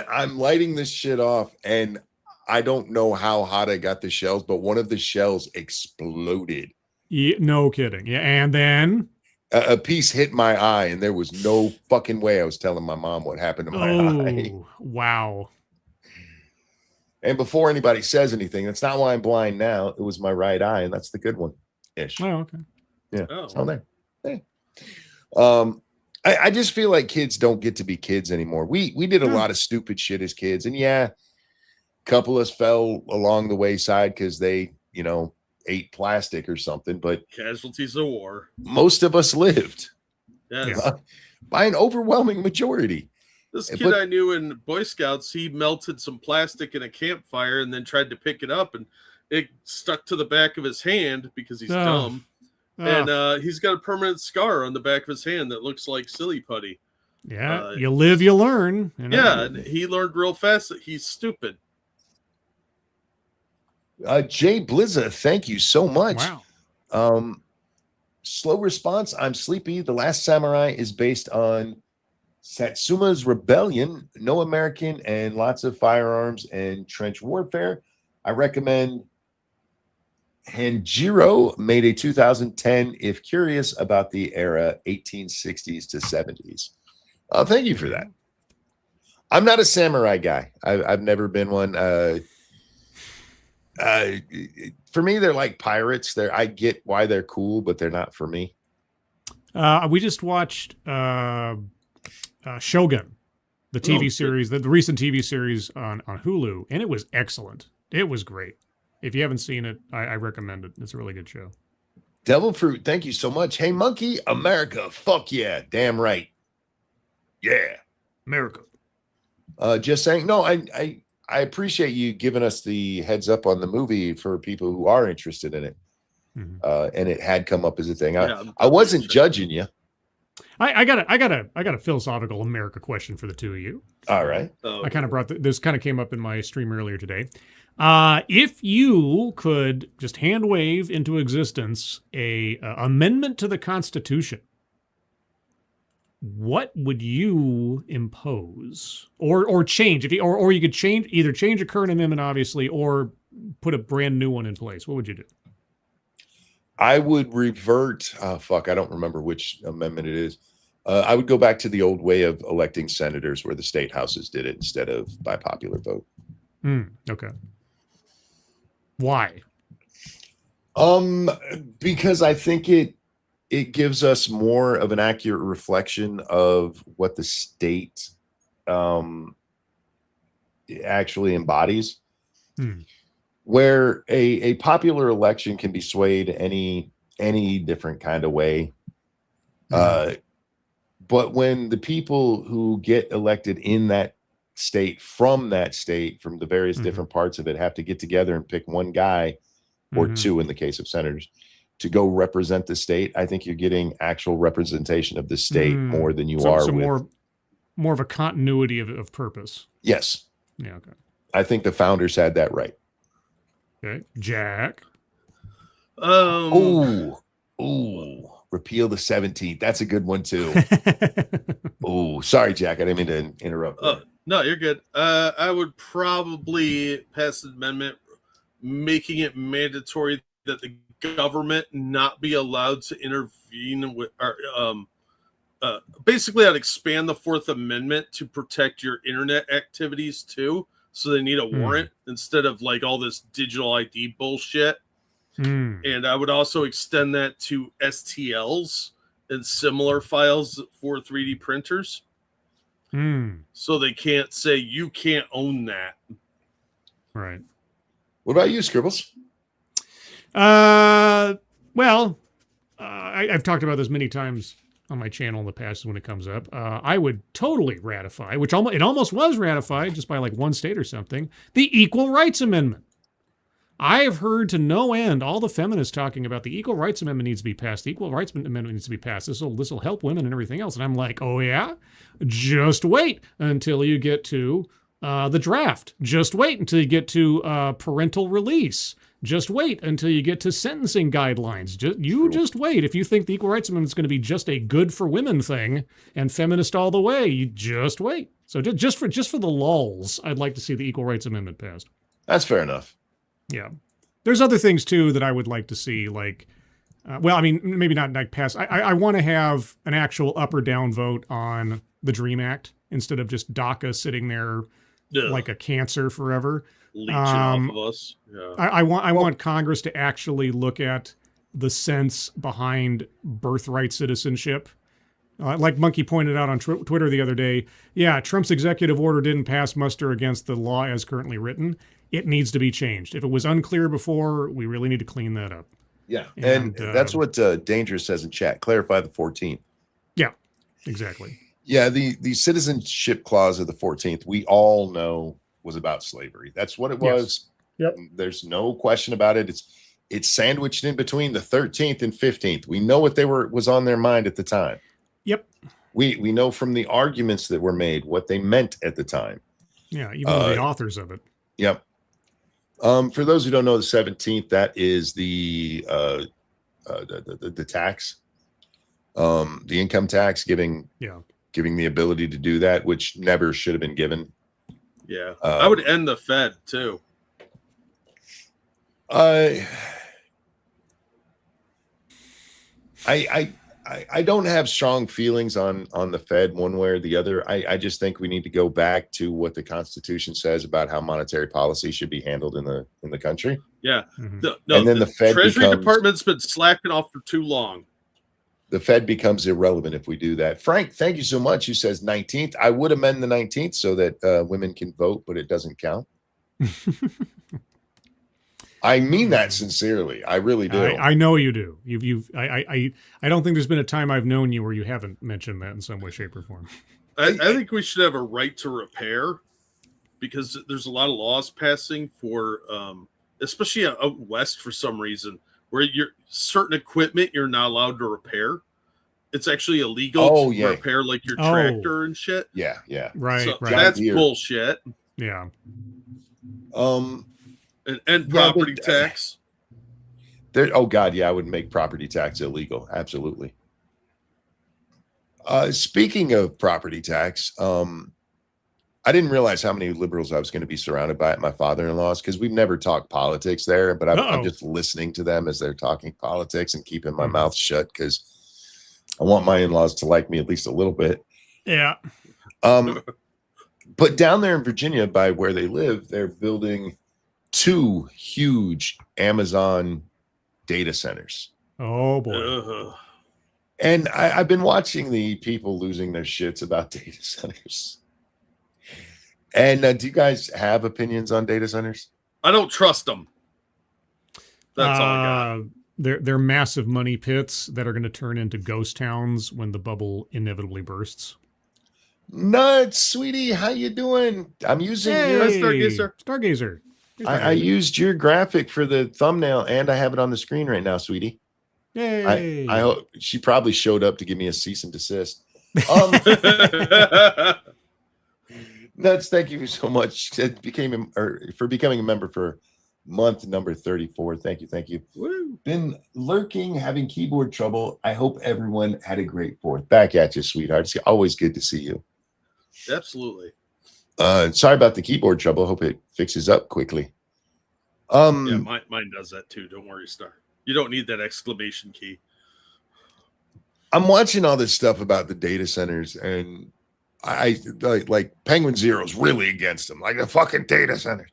I'm lighting this shit off, and I don't know how hot I got the shells, but one of the shells exploded. Yeah, no kidding. Yeah, and then a piece hit my eye, and there was no fucking way I was telling my mom what happened to my eye. Wow. And before anybody says anything, that's not why I'm blind now. It was my right eye, and that's the good one. Ish. Oh, okay. Yeah. It's all there. Yeah. I just feel like kids don't get to be kids anymore. We did a lot of stupid shit as kids, and a couple of us fell along the wayside because they, ate plastic or something, but casualties of war. Most of us lived. Yes. By an overwhelming majority. This kid I knew in Boy Scouts, he melted some plastic in a campfire and then tried to pick it up, and it stuck to the back of his hand because he's dumb. And he's got a permanent scar on the back of his hand that looks like silly putty. Yeah, you live, you learn. Yeah, and he learned real fast that he's stupid. Jay Blizza, thank you so much. Wow. Slow response. I'm sleepy. The Last Samurai is based on Satsuma's rebellion, no American, and lots of firearms and trench warfare. I recommend Hanjiro, made a 2010, if curious about the era 1860s to 70s. Thank you for that. I'm not a samurai guy. I've never been one. For me, they're like pirates. I get why they're cool, but they're not for me. We just watched Shogun, the TV series, the recent TV series on Hulu, and it was excellent. It was great. If you haven't seen it, I recommend it. It's a really good show. Devil Fruit, thank you so much. Hey, Monkey, America, fuck yeah, damn right. Yeah, America. Just saying, no, I appreciate you giving us the heads up on the movie for people who are interested in it. Mm-hmm. And it had come up as a thing. I wasn't judging you. I got a philosophical America question for the two of you. All right. I kind of brought this kind of came up in my stream earlier today. If you could just hand wave into existence a amendment to the Constitution, what would you impose or change? Or you could either change a current amendment, obviously, or put a brand new one in place. What would you do? I would revert. I don't remember which amendment it is. I would go back to the old way of electing senators, where the state houses did it instead of by popular vote. Okay. Why? Because I think it gives us more of an accurate reflection of what the state actually embodies. Where a popular election can be swayed any different kind of way. But when the people who get elected in that state, from the various different parts of it, have to get together and pick one guy or two in the case of senators to go represent the state, I think you're getting actual representation of the state more than you are with more of a continuity of purpose. Yes. Yeah. Okay. I think the founders had that right. Okay, Jack. Repeal the 17th. That's a good one too. Sorry, Jack. I didn't mean to interrupt. No, you're good. I would probably pass an amendment making it mandatory that the government not be allowed to intervene with, basically I'd expand the Fourth Amendment to protect your internet activities too. So they need a warrant instead of like all this digital ID bullshit. And I would also extend that to STLs and similar files for 3D printers. So they can't say you can't own that. Right. What about you, Scribbles? I've talked about this many times on my channel in the past when it comes up. I would totally ratify, which it almost was ratified just by like one state or something, the Equal Rights Amendment. I have heard to no end all the feminists talking about the Equal Rights Amendment needs to be passed. The Equal Rights Amendment needs to be passed. This will help women and everything else. And I'm like, oh yeah? Just wait until you get to the draft. Just wait until you get to parental release. Just wait until you get to sentencing guidelines. Just wait. If you think the Equal Rights Amendment is going to be just a good for women thing and feminist all the way, you just wait. So just for the lulz, I'd like to see the Equal Rights Amendment passed. That's fair enough. Yeah. There's other things too that I would like to see, like, maybe not like pass. I want to have an actual up or down vote on the DREAM Act instead of just DACA sitting there like a cancer forever. Leeching off of us. Yeah. I want Congress to actually look at the sense behind birthright citizenship. Like Monkey pointed out on Twitter the other day, yeah, Trump's executive order didn't pass muster against the law as currently written. It needs to be changed. If it was unclear before, we really need to clean that up. Yeah, and that's what Dangerous says in chat. Clarify the 14th. Yeah, exactly. Yeah, the citizenship clause of the 14th, we all know was about slavery. That's what it was. Yep. There's no question about it. It's sandwiched in between the 13th and 15th. We know what was on their mind at the time. Yep. We know from the arguments that were made what they meant at the time. Yeah, even the authors of it. Yep. For those who don't know, the 17th, that is the tax, the income tax, giving the ability to do that, which never should have been given. Yeah, I would end the Fed too. I don't have strong feelings on the Fed one way or the other. I just think we need to go back to what the Constitution says about how monetary policy should be handled in the country. Yeah. Mm-hmm. And then the Fed Treasury Department's been slacking off for too long. The Fed becomes irrelevant if we do that. Frank, thank you so much. Who says 19th? I would amend the 19th so that women can vote, but it doesn't count. I mean that sincerely. I really do. I know you do. I don't think there's been a time I've known you where you haven't mentioned that in some way, shape, or form. I think we should have a right to repair because there's a lot of laws passing for, especially out west for some reason, where certain equipment you're not allowed to repair. It's actually illegal to repair like your tractor and shit. Yeah, yeah. Right, so right. That's bullshit. Yeah. And property tax. Oh God, yeah, I would make property tax illegal. Absolutely. Speaking of property tax, I didn't realize how many liberals I was going to be surrounded by at my father-in-law's because we've never talked politics there, but I'm just listening to them as they're talking politics and keeping my mouth shut because I want my in-laws to like me at least a little bit. Yeah. But down there in Virginia, by where they live, they're building 2 huge Amazon data centers. Oh boy. And I've been watching the people losing their shits about data centers. And do you guys have opinions on data centers? I don't trust them. That's all I got. They're massive money pits that are going to turn into ghost towns when the bubble inevitably bursts. Nuts, sweetie. How you doing? I'm using your Stargazer. I used your graphic for the thumbnail, and I have it on the screen right now, sweetie. Yay! I hope she probably showed up to give me a cease and desist. Nuts, thank you so much. It for becoming a member for month number 34. Thank you. Woo. Been lurking, having keyboard trouble. I hope everyone had a great 4th. Back at you, sweetheart. It's always good to see you. Absolutely. Sorry about the keyboard trouble. Hope it fixes up quickly. Yeah, mine does that too. Don't worry, Star. You don't need that exclamation key. I'm watching all this stuff about the data centers, and I like Penguin Zero's really against them, like the fucking data centers.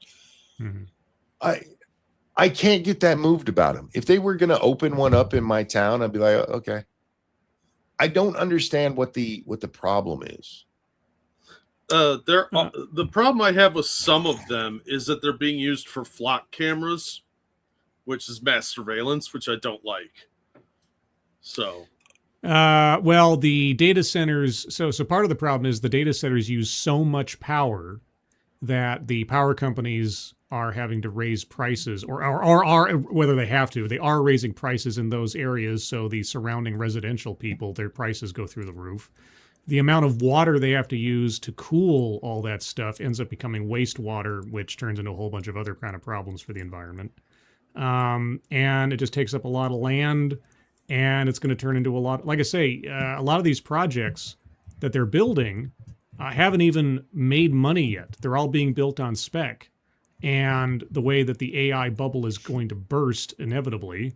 Mm-hmm. I can't get that moved about them. If they were going to open one up in my town, I'd be like, okay. I don't understand what the problem is. The problem I have with some of them is that they're being used for flock cameras, which is mass surveillance, which I don't like. So, well, the data centers. So part of the problem is the data centers use so much power that the power companies are having to raise prices, or are, whether they have to, they are raising prices in those areas. So the surrounding residential people, their prices go through the roof. The amount of water they have to use to cool all that stuff ends up becoming wastewater, which turns into a whole bunch of other kind of problems for the environment. And it just takes up a lot of land, and it's going to turn into a lot. Like I say, a lot of these projects that they're building haven't even made money yet. They're all being built on spec. And the way that the AI bubble is going to burst inevitably,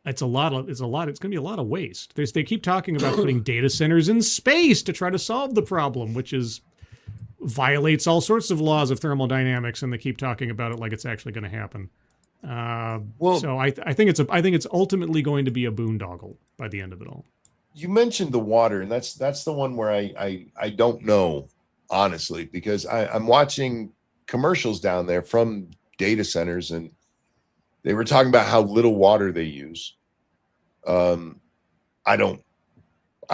it's going to be a lot of waste. They keep talking about putting data centers in space to try to solve the problem, which violates all sorts of laws of thermodynamics, and they keep talking about it like it's actually going to happen. So I think it's ultimately going to be a boondoggle by the end of it all. You mentioned the water, and that's the one where I don't know, honestly, because I'm watching commercials down there from data centers, and they were talking about how little water they use. I don't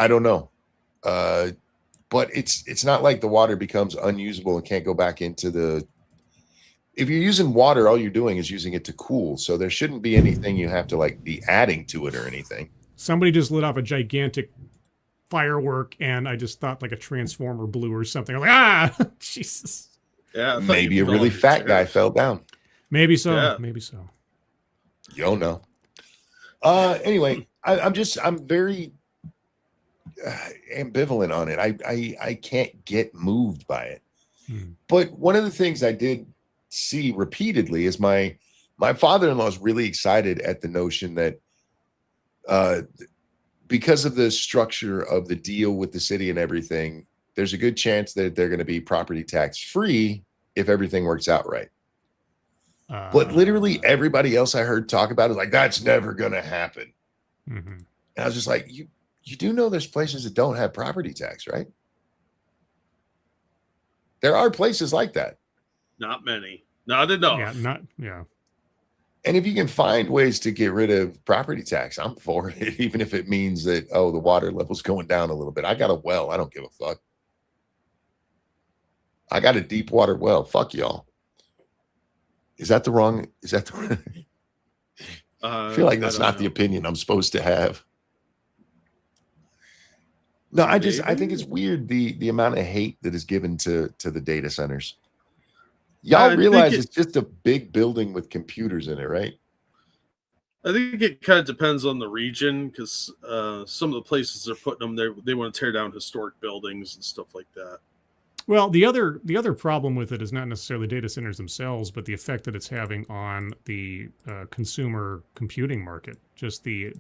know. But it's not like the water becomes unusable and can't go back into if you're using water, all you're doing is using it to cool. So there shouldn't be anything you have to like be adding to it or anything. Somebody just lit off a gigantic firework, and I just thought like a transformer blew or something. I'm like, Jesus. Yeah, maybe a really fat guy fell down. Maybe so. Yeah. Maybe so. You don't know. Anyway, I'm very ambivalent on it. I can't get moved by it. But one of the things I did see repeatedly is my father-in-law is really excited at the notion that because of the structure of the deal with the city and everything, there's a good chance that they're going to be property tax free if everything works out right. But literally everybody else I heard talk about it like, that's never going to happen. Mm-hmm. And I was just like, you do know there's places that don't have property tax, right? There are places like that. Not many. Not enough. Yeah. And if you can find ways to get rid of property tax, I'm for it, even if it means that, the water level's going down a little bit. I got a well. I don't give a fuck. I got a deep water well. Fuck y'all. Is that the wrong? I feel like that's not the opinion I'm supposed to have. No, I think it's weird the amount of hate that is given to the data centers. Y'all realize it's just a big building with computers in it, right? I think it kind of depends on the region, because some of the places they're putting them there, they want to tear down historic buildings and stuff like that. Well, the other problem with it is not necessarily data centers themselves, but the effect that it's having on the consumer computing market. Just the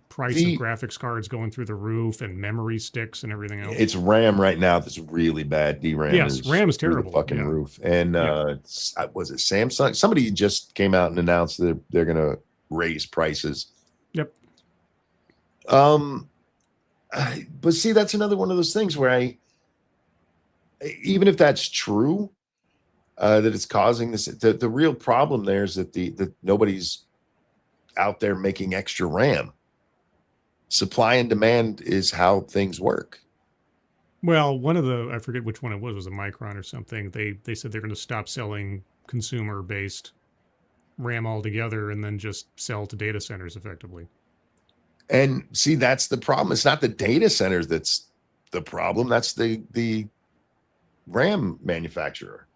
price of The graphics cards going through the roof and memory sticks and everything else. It's RAM right now that's really bad. DRAM Yes, is RAM is through the terrible. fucking Yeah. roof. And Yep. was it Samsung? Somebody just came out and announced that they're going to raise prices. Yep. But see, that's another one of those things where even if that's true, that it's causing this, the real problem there is that nobody's out there making extra RAM. Supply and demand is how things work. Well, I forget which one it was a Micron or something. They said they're going to stop selling consumer based RAM altogether and then just sell to data centers effectively. And see, that's the problem. It's not the data centers that's the problem. That's the RAM manufacturer.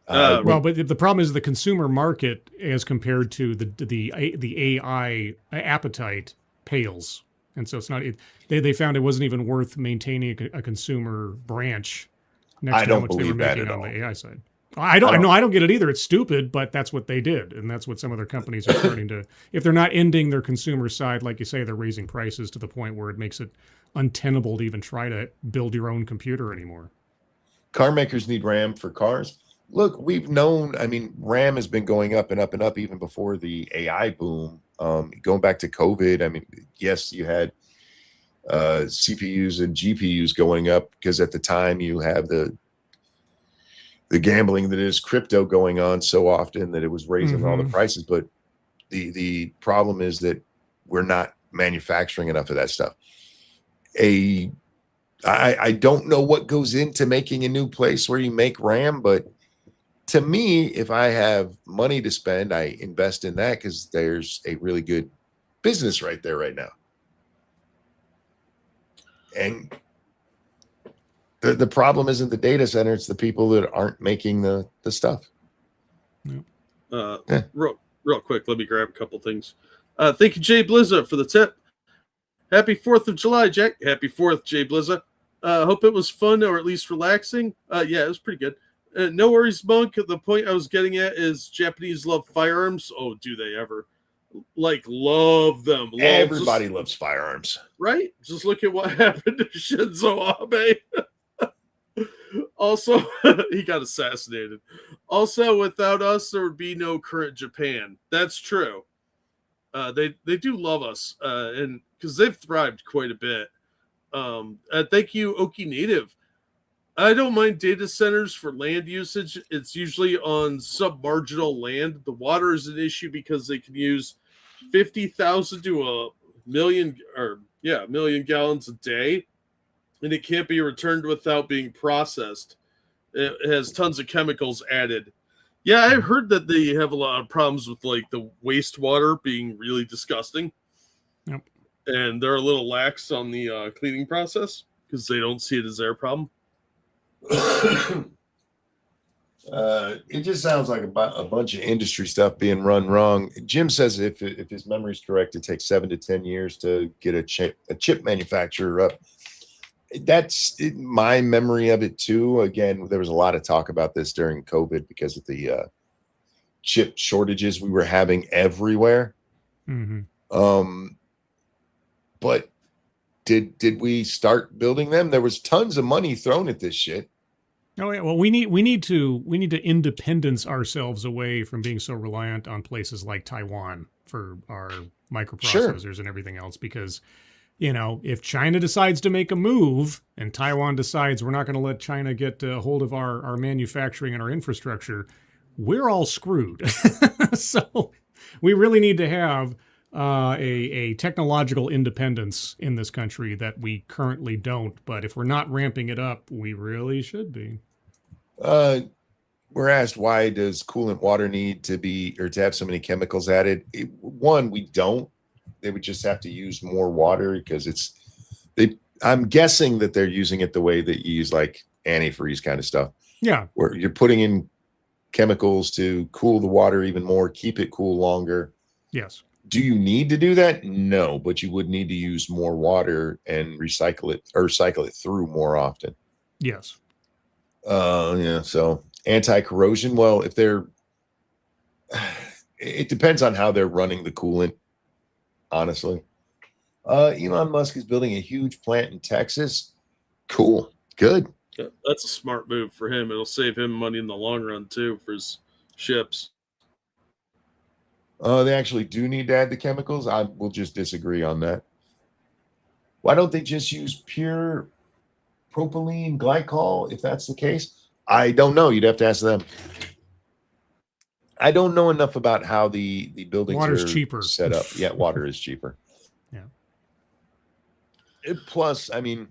Well, but the problem is the consumer market as compared to the AI appetite pales, and so it's not. They found it wasn't even worth maintaining a consumer branch next to how much they were making on the AI side. I don't get it either. It's stupid, but that's what they did, and that's what some other companies are starting to. If they're not ending their consumer side, like you say, they're raising prices to the point where it makes it untenable to even try to build your own computer anymore. Car makers need RAM for cars. Look, we've known, I mean, RAM has been going up and up and up even before the AI boom. Going back to COVID, I mean, yes, you had CPUs and GPUs going up because at the time you have the gambling that is crypto going on so often that it was raising all the prices. But the problem is that we're not manufacturing enough of that stuff. I don't know what goes into making a new place where you make RAM, but to me, if I have money to spend, I invest in that because there's a really good business right there right now. And the problem isn't the data center, it's the people that aren't making the stuff. Real quick, let me grab a couple things. Thank you, Jay Blizza, for the tip. Happy 4th of July, Jack. Happy 4th, Jay Blizza. Hope it was fun or at least relaxing. Yeah, it was pretty good. No worries, Monk. The point I was getting at is Japanese love firearms. Oh, do they ever? Like, love them. Everybody loves firearms. Right? Just look at what happened to Shinzo Abe. Also, he got assassinated. Also, without us, there would be no current Japan. That's true. They do love us, and because they've thrived quite a bit. Thank you, Oki Native. I don't mind data centers for land usage. It's usually on submarginal land. The water is an issue because they can use 50,000 to a million gallons a day, and it can't be returned without being processed. It has tons of chemicals added. Yeah, I've heard that they have a lot of problems with like the wastewater being really disgusting. Yep. And they're a little lax on the cleaning process because they don't see it as their problem. It just sounds like a bunch of industry stuff being run wrong. Jim says if his memory is correct, it takes 7 to 10 years to get a chip manufacturer up. That's my memory of it too. Again, there was a lot of talk about this during COVID because of the chip shortages we were having everywhere. But did we start building them? There was tons of money thrown at this shit. Oh yeah, well we need to independence ourselves away from being so reliant on places like Taiwan for our microprocessors and everything else, because if China decides to make a move and Taiwan decides we're not going to let China get a hold of our manufacturing and our infrastructure, we're all screwed. So we really need to have a technological independence in this country that we currently don't. But if we're not ramping it up, we really should be. We're asked, why does coolant water need to be or to have so many chemicals added? One, we don't. They would just have to use more water because I'm guessing that they're using it the way that you use like antifreeze kind of stuff. Yeah. Where you're putting in chemicals to cool the water even more, keep it cool longer. Yes. Do you need to do that? No, but you would need to use more water and recycle it or cycle it through more often. Yes. Yeah. So anti-corrosion. Well, if they're, it depends on how they're running the coolant. Honestly, Elon Musk is building a huge plant in Texas. Cool. Good. That's a smart move for him. It'll save him money in the long run too for his ships. They actually do need to add the chemicals. I will just disagree on that. Why don't they just use pure propylene glycol if that's the case? I don't know. You'd have to ask them. I don't know enough about how the buildings Water's are cheaper. set up. Yeah, water is cheaper. Yeah. Plus, I mean,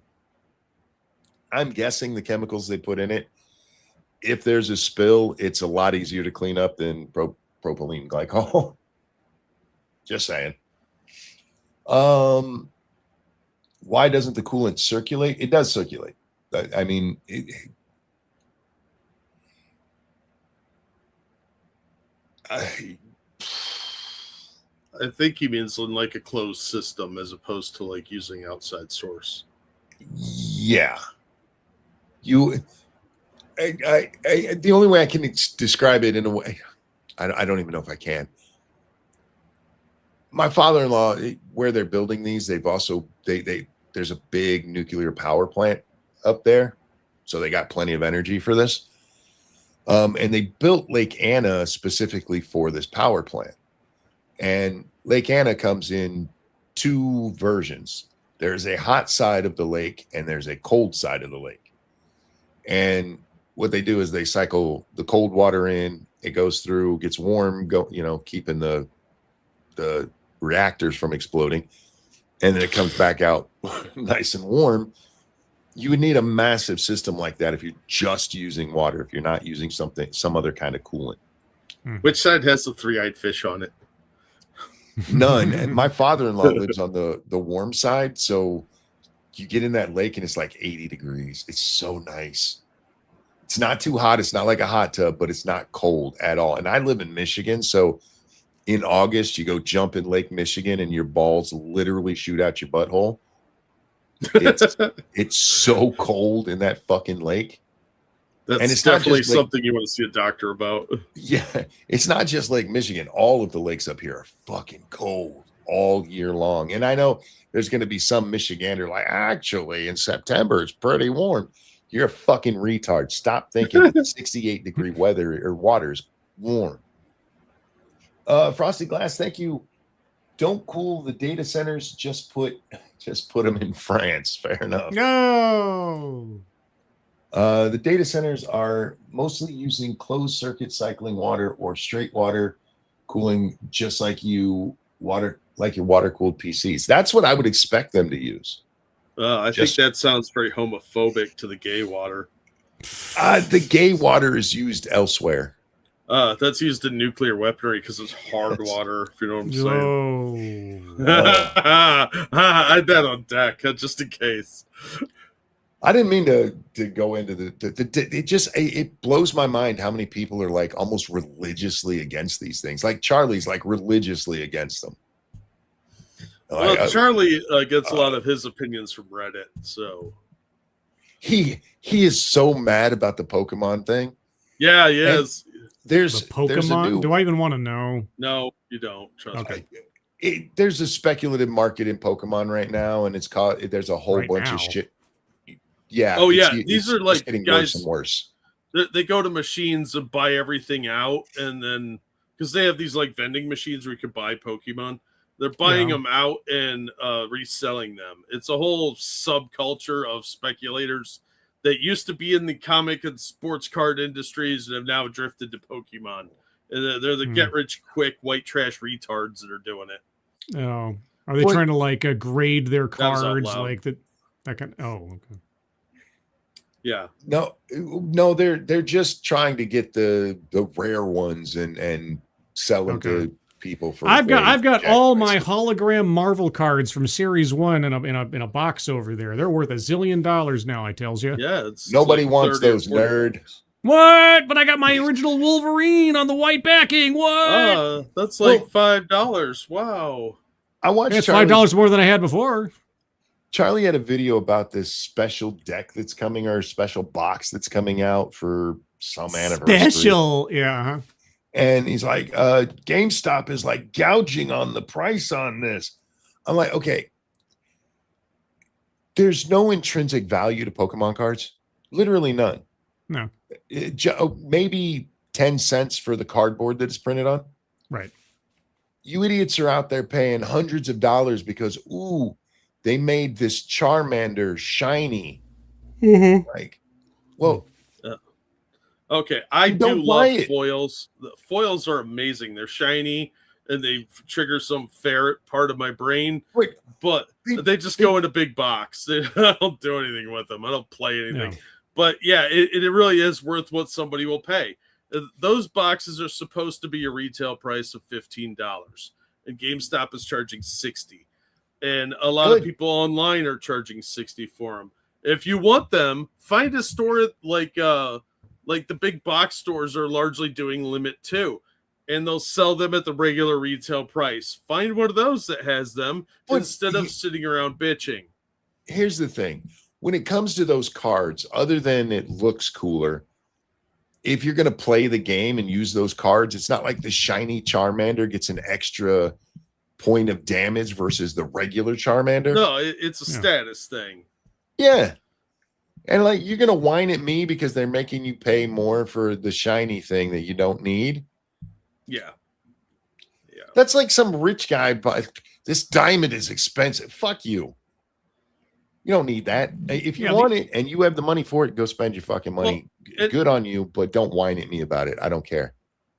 I'm guessing the chemicals they put in it, if there's a spill, it's a lot easier to clean up than propylene glycol. Just saying. Why doesn't the coolant circulate? It does circulate. I mean, I think he means in like a closed system as opposed to like using outside source. Yeah. The only way I can describe it in a way, I don't even know if I can. My father-in-law, where they're building these, they've also there's a big nuclear power plant up there, so they got plenty of energy for this. And they built Lake Anna specifically for this power plant. And Lake Anna comes in two versions. There's a hot side of the lake and there's a cold side of the lake. And what they do is they cycle the cold water in, it goes through, gets warm, keeping the reactors from exploding, and then it comes back out nice and warm. You would need a massive system like that if you're just using water, if you're not using some other kind of coolant. Which side has the three-eyed fish on it? None. And my father-in-law lives on the warm side, so you get in that lake and it's like 80 degrees. It's so nice. It's not too hot. It's not like a hot tub, but it's not cold at all. And I live in Michigan, so in August, you go jump in Lake Michigan and your balls literally shoot out your butthole. It's so cold in that fucking lake. That's and it's definitely something you want to see a doctor about. Yeah, it's not just Lake Michigan. All of the lakes up here are fucking cold all year long. And I know there's going to be some Michigander like, actually, in September, it's pretty warm. You're a fucking retard. Stop thinking 68-degree weather or water's warm. Frosty Glass, thank you. Don't cool the data centers. Just put them in France. Fair enough. No. The data centers are mostly using closed circuit cycling water or straight water cooling, just like your water cooled PCs. That's what I would expect them to use. I think that sounds very homophobic to the gay water. The gay water is used elsewhere. That's used in nuclear weaponry because it's hard water, if you know what I'm saying. I bet on deck, just in case. I didn't mean to go into it blows my mind how many people are like almost religiously against these things. Like Charlie's like religiously against them. Well, Charlie gets a lot of his opinions from Reddit, so he is so mad about the Pokemon thing. Yeah, he is. There's Pokemon. Do I even want to know? No, you don't. Trust me. There's a speculative market in Pokemon right now, and there's a whole bunch of shit. Yeah. Oh yeah, these are like getting guys. Worse and worse. They go to machines and buy everything out, and then because they have these like vending machines where you can buy Pokemon, they're buying them out and reselling them. It's a whole subculture of speculators that used to be in the comic and sports card industries and have now drifted to Pokemon. And they're the get-rich-quick white trash retards that are doing it. Oh, are they trying to like grade their cards like that? That kind. Oh, okay. Yeah. No, they're just trying to get the rare ones and sell them to people for. I've got all my hologram Marvel cards from Series 1 in a box over there. They're worth $1 zillion now, I tells you. Yeah, nobody wants those, nerd. What? But I got my original Wolverine on the white backing. What? That's like $5. Wow. I watched. It's $5 more than I had before. Charlie had a video about this special deck that's coming, or special box that's coming out for some anniversary. Special, yeah. And he's like, GameStop is like gouging on the price on this. I'm like, okay, there's no intrinsic value to Pokemon cards. Literally none. No. Maybe 10 cents for the cardboard that it's printed on. Right. You idiots are out there paying hundreds of dollars because, ooh, they made this Charmander shiny. Mm-hmm. Like, well, okay, I do don't love buy it. foils. The foils are amazing. They're shiny and they trigger some ferret part of my brain. Wait, but they just go in a big box. I don't do anything with them. I don't play anything. No. But yeah, it really is worth what somebody will pay. Those boxes are supposed to be a retail price of $15, and GameStop is charging $60. And a lot of people online are charging $60 for them. If you want them, find a store like the big box stores are largely doing limit too, and they'll sell them at the regular retail price. Find one of those that has them instead of sitting around bitching. Here's the thing. When it comes to those cards, other than it looks cooler, if you're going to play the game and use those cards, it's not like the shiny Charmander gets an extra point of damage versus the regular Charmander. No, it's a status thing. Yeah. And like, you're going to whine at me because they're making you pay more for the shiny thing that you don't need. Yeah. Yeah. That's like some rich guy, but this diamond is expensive. Fuck you. You don't need that. If you want it and you have the money for it, go spend your fucking money. Good on you, but don't whine at me about it. I don't care.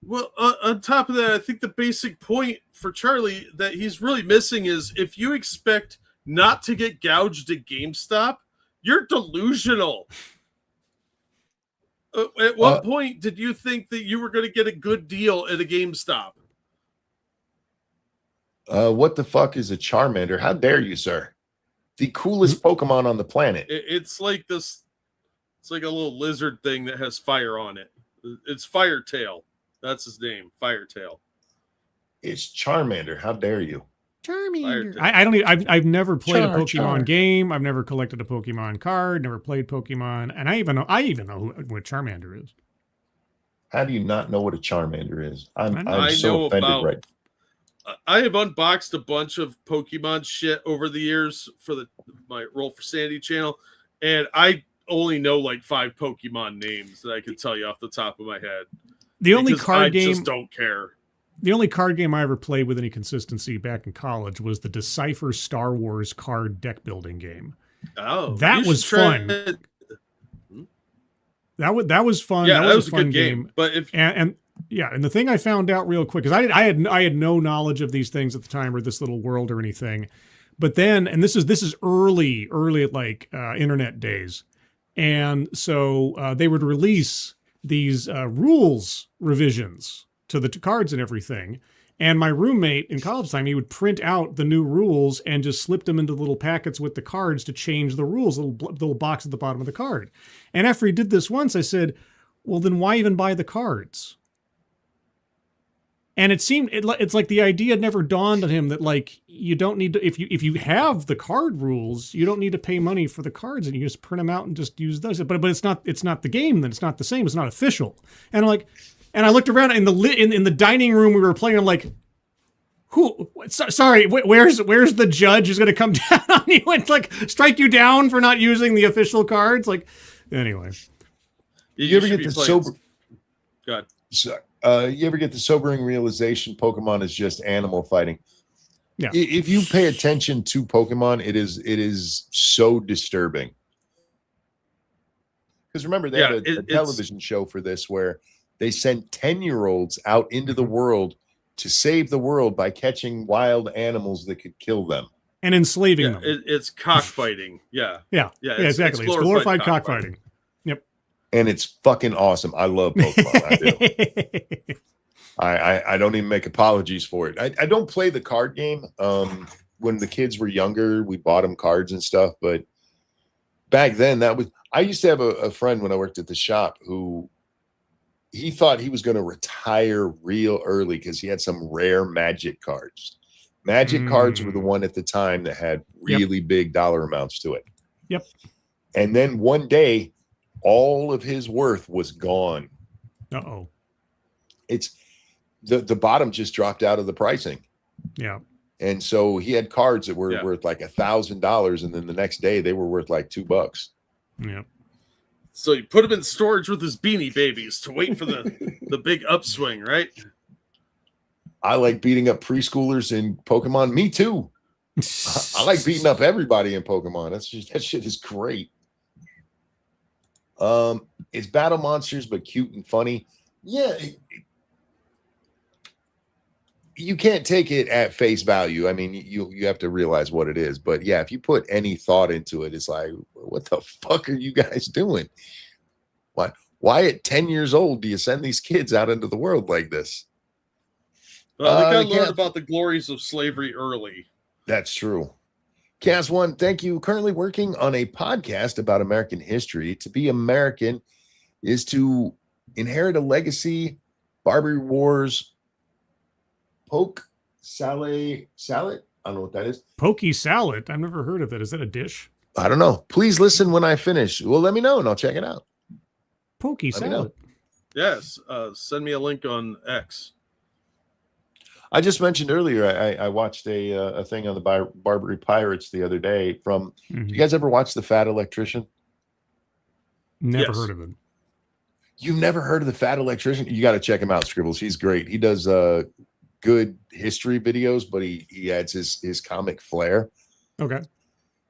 Well, on top of that, I think the basic point for Charlie that he's really missing is if you expect not to get gouged at GameStop, you're delusional. At what point did you think that you were going to get a good deal at a GameStop? What the fuck is a Charmander? How dare you, sir? The coolest Pokemon on the planet. It's like this. It's like a little lizard thing that has fire on it. It's Firetail. That's his name, Firetail. It's Charmander. How dare you? Charmander. I don't. I've never played a Pokemon game. I've never collected a Pokemon card. Never played Pokemon, and I even know what Charmander is. How do you not know what a Charmander is? I'm I so know offended about. right. I have unboxed a bunch of Pokemon shit over the years for my Roll for Sandy channel, and I only know like 5 Pokemon names that I can tell you off the top of my head. The only card game I just don't care. The only card game I ever played with any consistency back in college was the Decipher Star Wars card deck building game. Oh, that was fun. That was fun. Yeah, that was a good game. But and the thing I found out real quick is I had no knowledge of these things at the time or this little world or anything. But then, and this is early like internet days, and so they would release these rules revisions to the cards and everything. And my roommate in college time, he would print out the new rules and just slip them into little packets with the cards to change the rules, little box at the bottom of the card. And after he did this once, I said, well, then why even buy the cards? And it seemed, it's like the idea never dawned on him that like, you don't need to, if you have the card rules, you don't need to pay money for the cards and you just print them out and just use those. But it's not the game, then it's not the same. It's not official. And I'm like, and I looked around in the dining room we were playing. I'm like, who? Sorry, where's the judge who's going to come down on you and like strike you down for not using the official cards? Like, anyway. You ever get the sober? God. You ever get the sobering realization Pokemon is just animal fighting? Yeah. If you pay attention to Pokemon, it is so disturbing. Because remember, they had a television show for this where they sent 10-year-olds out into the world to save the world by catching wild animals that could kill them. And enslaving them. It's cockfighting. Yeah, exactly. It's glorified cockfighting. Yep. And it's fucking awesome. I love Pokemon. I do. I don't even make apologies for it. I don't play the card game. When the kids were younger, we bought them cards and stuff. But back then, I used to have a friend when I worked at the shop who he thought he was going to retire real early because he had some rare magic cards. Magic cards were the one at the time that had really big dollar amounts to it. Yep. And then one day, all of his worth was gone. Uh-oh. It's the bottom just dropped out of the pricing. Yeah. And so he had cards that were worth like $1,000, and then the next day they were worth like $2. Yeah. So he put them in storage with his Beanie Babies to wait for the big upswing, right? I like beating up preschoolers in Pokemon. Me too. I like beating up everybody in Pokemon. That shit is great. It's battle monsters, but cute and funny. Yeah. You can't take it at face value. I mean, you have to realize what it is. But yeah, if you put any thought into it, it's like, what the fuck are you guys doing? Why at 10 years old do you send these kids out into the world like this? Well, they got to learn about the glories of slavery early. That's true. Cast One, thank you. Currently working on a podcast about American history. To be American is to inherit a legacy. Barbary Wars, poke salad. I don't know what that is. Pokey salad. I've never heard of that. Is that a dish? I don't know. Please listen when I finish. Well, let me know and I'll check it out. Pokey salad. Yes. Send me a link on X. I just mentioned earlier, I watched a thing on the Barbary Pirates the other day from, you guys ever watch The Fat Electrician? Never heard of him. You've never heard of The Fat Electrician? You got to check him out, Scribbles. He's great. He does good history videos, but he adds his comic flair. Okay.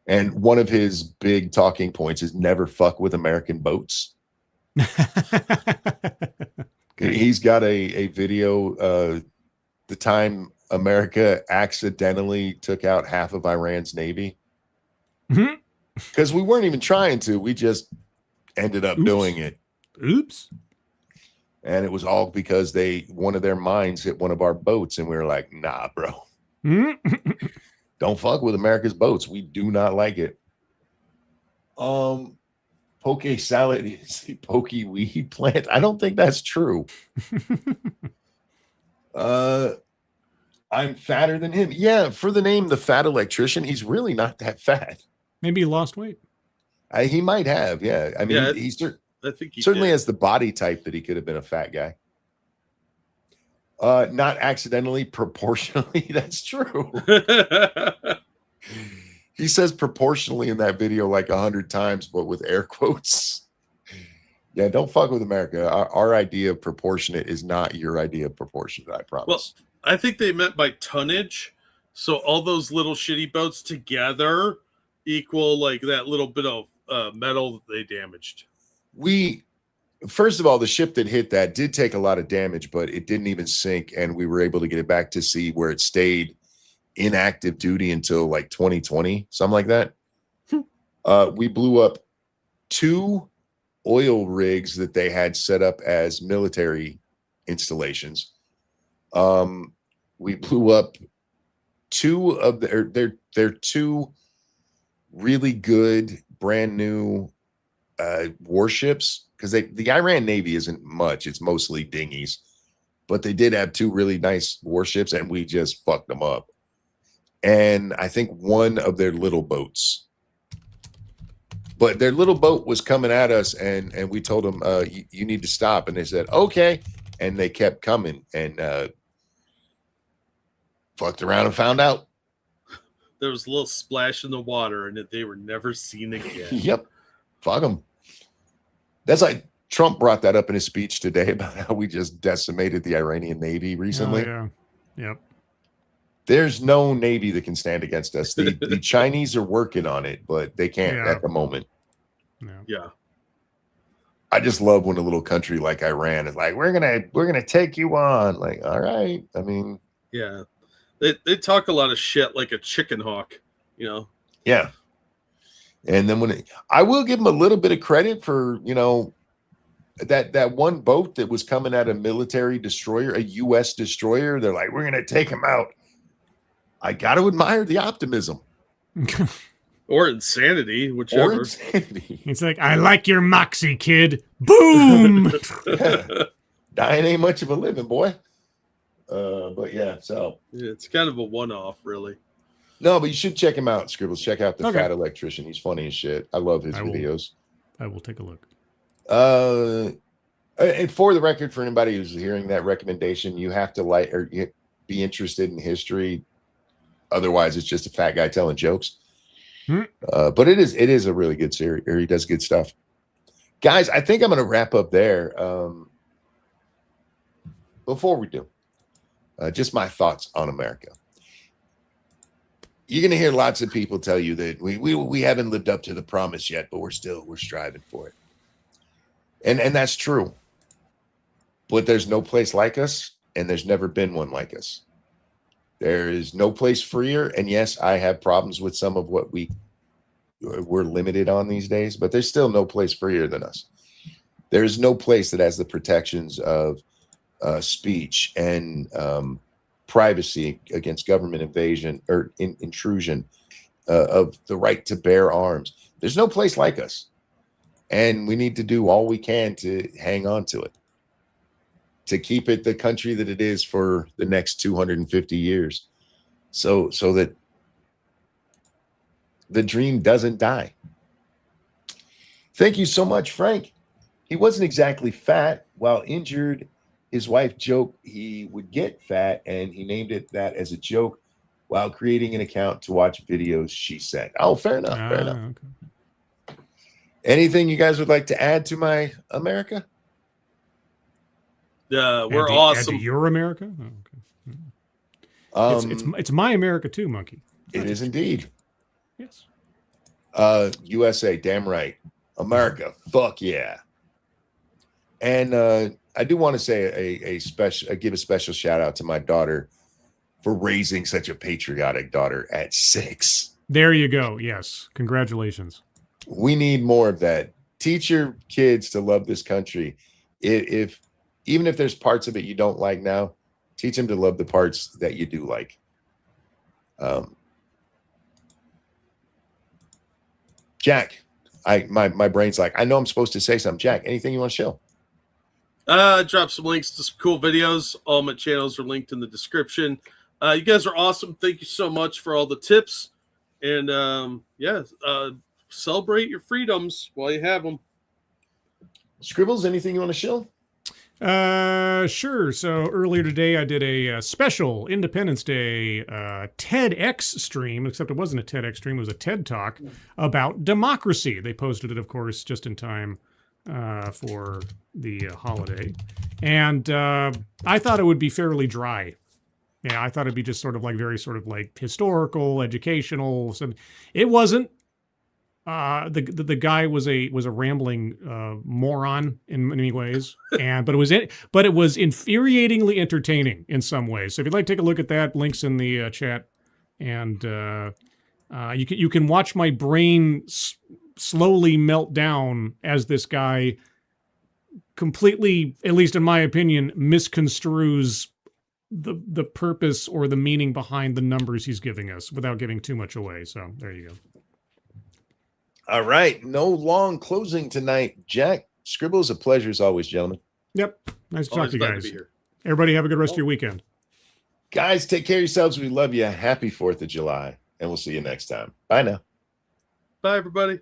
And one of his big talking points is never fuck with American boats. He's got a video, the time America accidentally took out half of Iran's navy. Because we weren't even trying to. We just ended up doing it. Oops. And it was all because one of their mines hit one of our boats, and we were like, nah, bro. Don't fuck with America's boats. We do not like it. Poke salad is the pokey weed plant. I don't think that's true. I'm fatter than him. Yeah, for the name The Fat Electrician, he's really not that fat. Maybe he lost weight. He might have, yeah. I mean, I think he certainly has the body type that he could have been a fat guy. Not accidentally, proportionally. That's true. He says proportionally in that video like 100 times, but with air quotes. Yeah, don't fuck with America. Our idea of proportionate is not your idea of proportionate, I promise. Well, I think they meant by tonnage. So all those little shitty boats together equal like that little bit of metal that they damaged. First of all, the ship that hit that did take a lot of damage, but it didn't even sink, and we were able to get it back to sea where it stayed in active duty until like 2020, something like that. We blew up 2 oil rigs that they had set up as military installations. We blew up 2 of their 2 really good brand new warships, because the Iran Navy isn't much. It's mostly dinghies, but they did have 2 really nice warships, and we just fucked them up. And I think 1 of their little boats, but their little boat was coming at us, and we told them, you need to stop. And they said, okay. And they kept coming, and fucked around and found out. There was a little splash in the water, and they were never seen again. Yep. Fuck them. That's like Trump brought that up in his speech today about how we just decimated the Iranian Navy recently. Oh, yeah. Yep. There's no Navy that can stand against us. The Chinese are working on it, but they can't at the moment. Yeah. I just love when a little country like Iran is like, we're gonna take you on. Like, all right. I mean, yeah. They talk a lot of shit like a chicken hawk, you know. Yeah. And then I will give them a little bit of credit for, that one boat that was coming at a military destroyer, a U.S. destroyer. They're like, we're going to take him out. I got to admire the optimism. Or insanity, whichever. Or insanity. It's like, I like your moxie, kid. Boom! Dying ain't much of a living, boy. But yeah, so It's kind of a one-off, really. no, but you should check him out, Scribbles. Check out the Okay. Fat Electrician. He's funny as shit. I love his videos. I will take a look. And for the record, for anybody who's hearing that recommendation, you have to like or be interested in history. Otherwise, it's just a fat guy telling jokes. But it is a really good series. Or he does good stuff. Guys, I think I'm going to wrap up there. Before we do, just my thoughts on America. You're going to hear lots of people tell you that we haven't lived up to the promise yet, but we're striving for it. And that's true. But there's no place like us, and there's never been one like us. There is no place freer. And yes, I have problems with some of what we're limited on these days, but there's still no place freer than us. There is no place that has the protections of speech and privacy against government invasion or intrusion, of the right to bear arms. There's no place like us. And we need to do all we can to hang on to it, to keep it the country that it is for the next 250 years. So that the dream doesn't die. Thank you so much, Frank. He wasn't exactly fat. While injured, his wife joked he would get fat, and he named it that as a joke while creating an account to watch videos, she said. Oh, fair enough. Fair enough. Okay. Anything you guys would like to add to my America? We're awesome. Your America? Oh, okay. It's my America too, Monkey. It is indeed. Yes. USA, damn right. America, fuck yeah. And I do want to say give a special shout out to my daughter for raising such a patriotic daughter at 6. There you go. Yes. Congratulations. We need more of that. Teach your kids to love this country. Even if there's parts of it you don't like now, teach them to love the parts that you do like. Jack, my brain's like, I know I'm supposed to say something. Jack, anything you want to show? Drop some links to some cool videos. All my channels are linked in the description. You guys are awesome. Thank you so much for all the tips. And celebrate your freedoms while you have them. Scribbles, anything you want to show? Sure. So earlier today, I did a special Independence Day TEDx stream, except it wasn't a TEDx stream. It was a TED Talk about democracy. They posted it, of course, just in time for the holiday. And I thought it would be fairly dry. Yeah, I thought it'd be just sort of like very sort of like historical, educational. So it wasn't. The guy was a rambling moron in many ways, but it was infuriatingly entertaining in some ways. So if you'd like to take a look at that, links in the chat, and you can watch my brain slowly melt down as this guy completely, at least in my opinion, misconstrues the purpose or the meaning behind the numbers he's giving us without giving too much away. So there you go. All right. No long closing tonight. Jack, Scribbles, a pleasure as always, gentlemen. Yep. Nice to talk to you guys. Everybody have a good rest of your weekend. Guys, take care of yourselves. We love you. Happy 4th of July. And we'll see you next time. Bye now. Bye, everybody.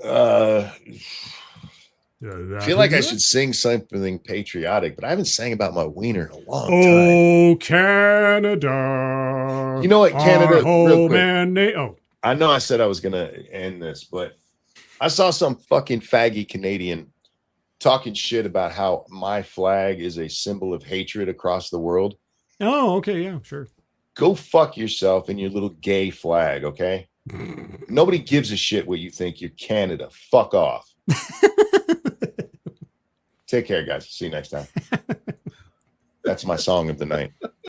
I feel like I should sing something patriotic, but I haven't sang about my wiener in a long time. Oh, Canada. You know what, Canada? Real quick. I know I said I was going to end this, but I saw some fucking faggy Canadian talking shit about how my flag is a symbol of hatred across the world. Oh, okay. Yeah, sure. Go fuck yourself and your little gay flag, okay? Nobody gives a shit what you think. You're Canada. Fuck off. Take care, guys. See you next time. That's my song of the night.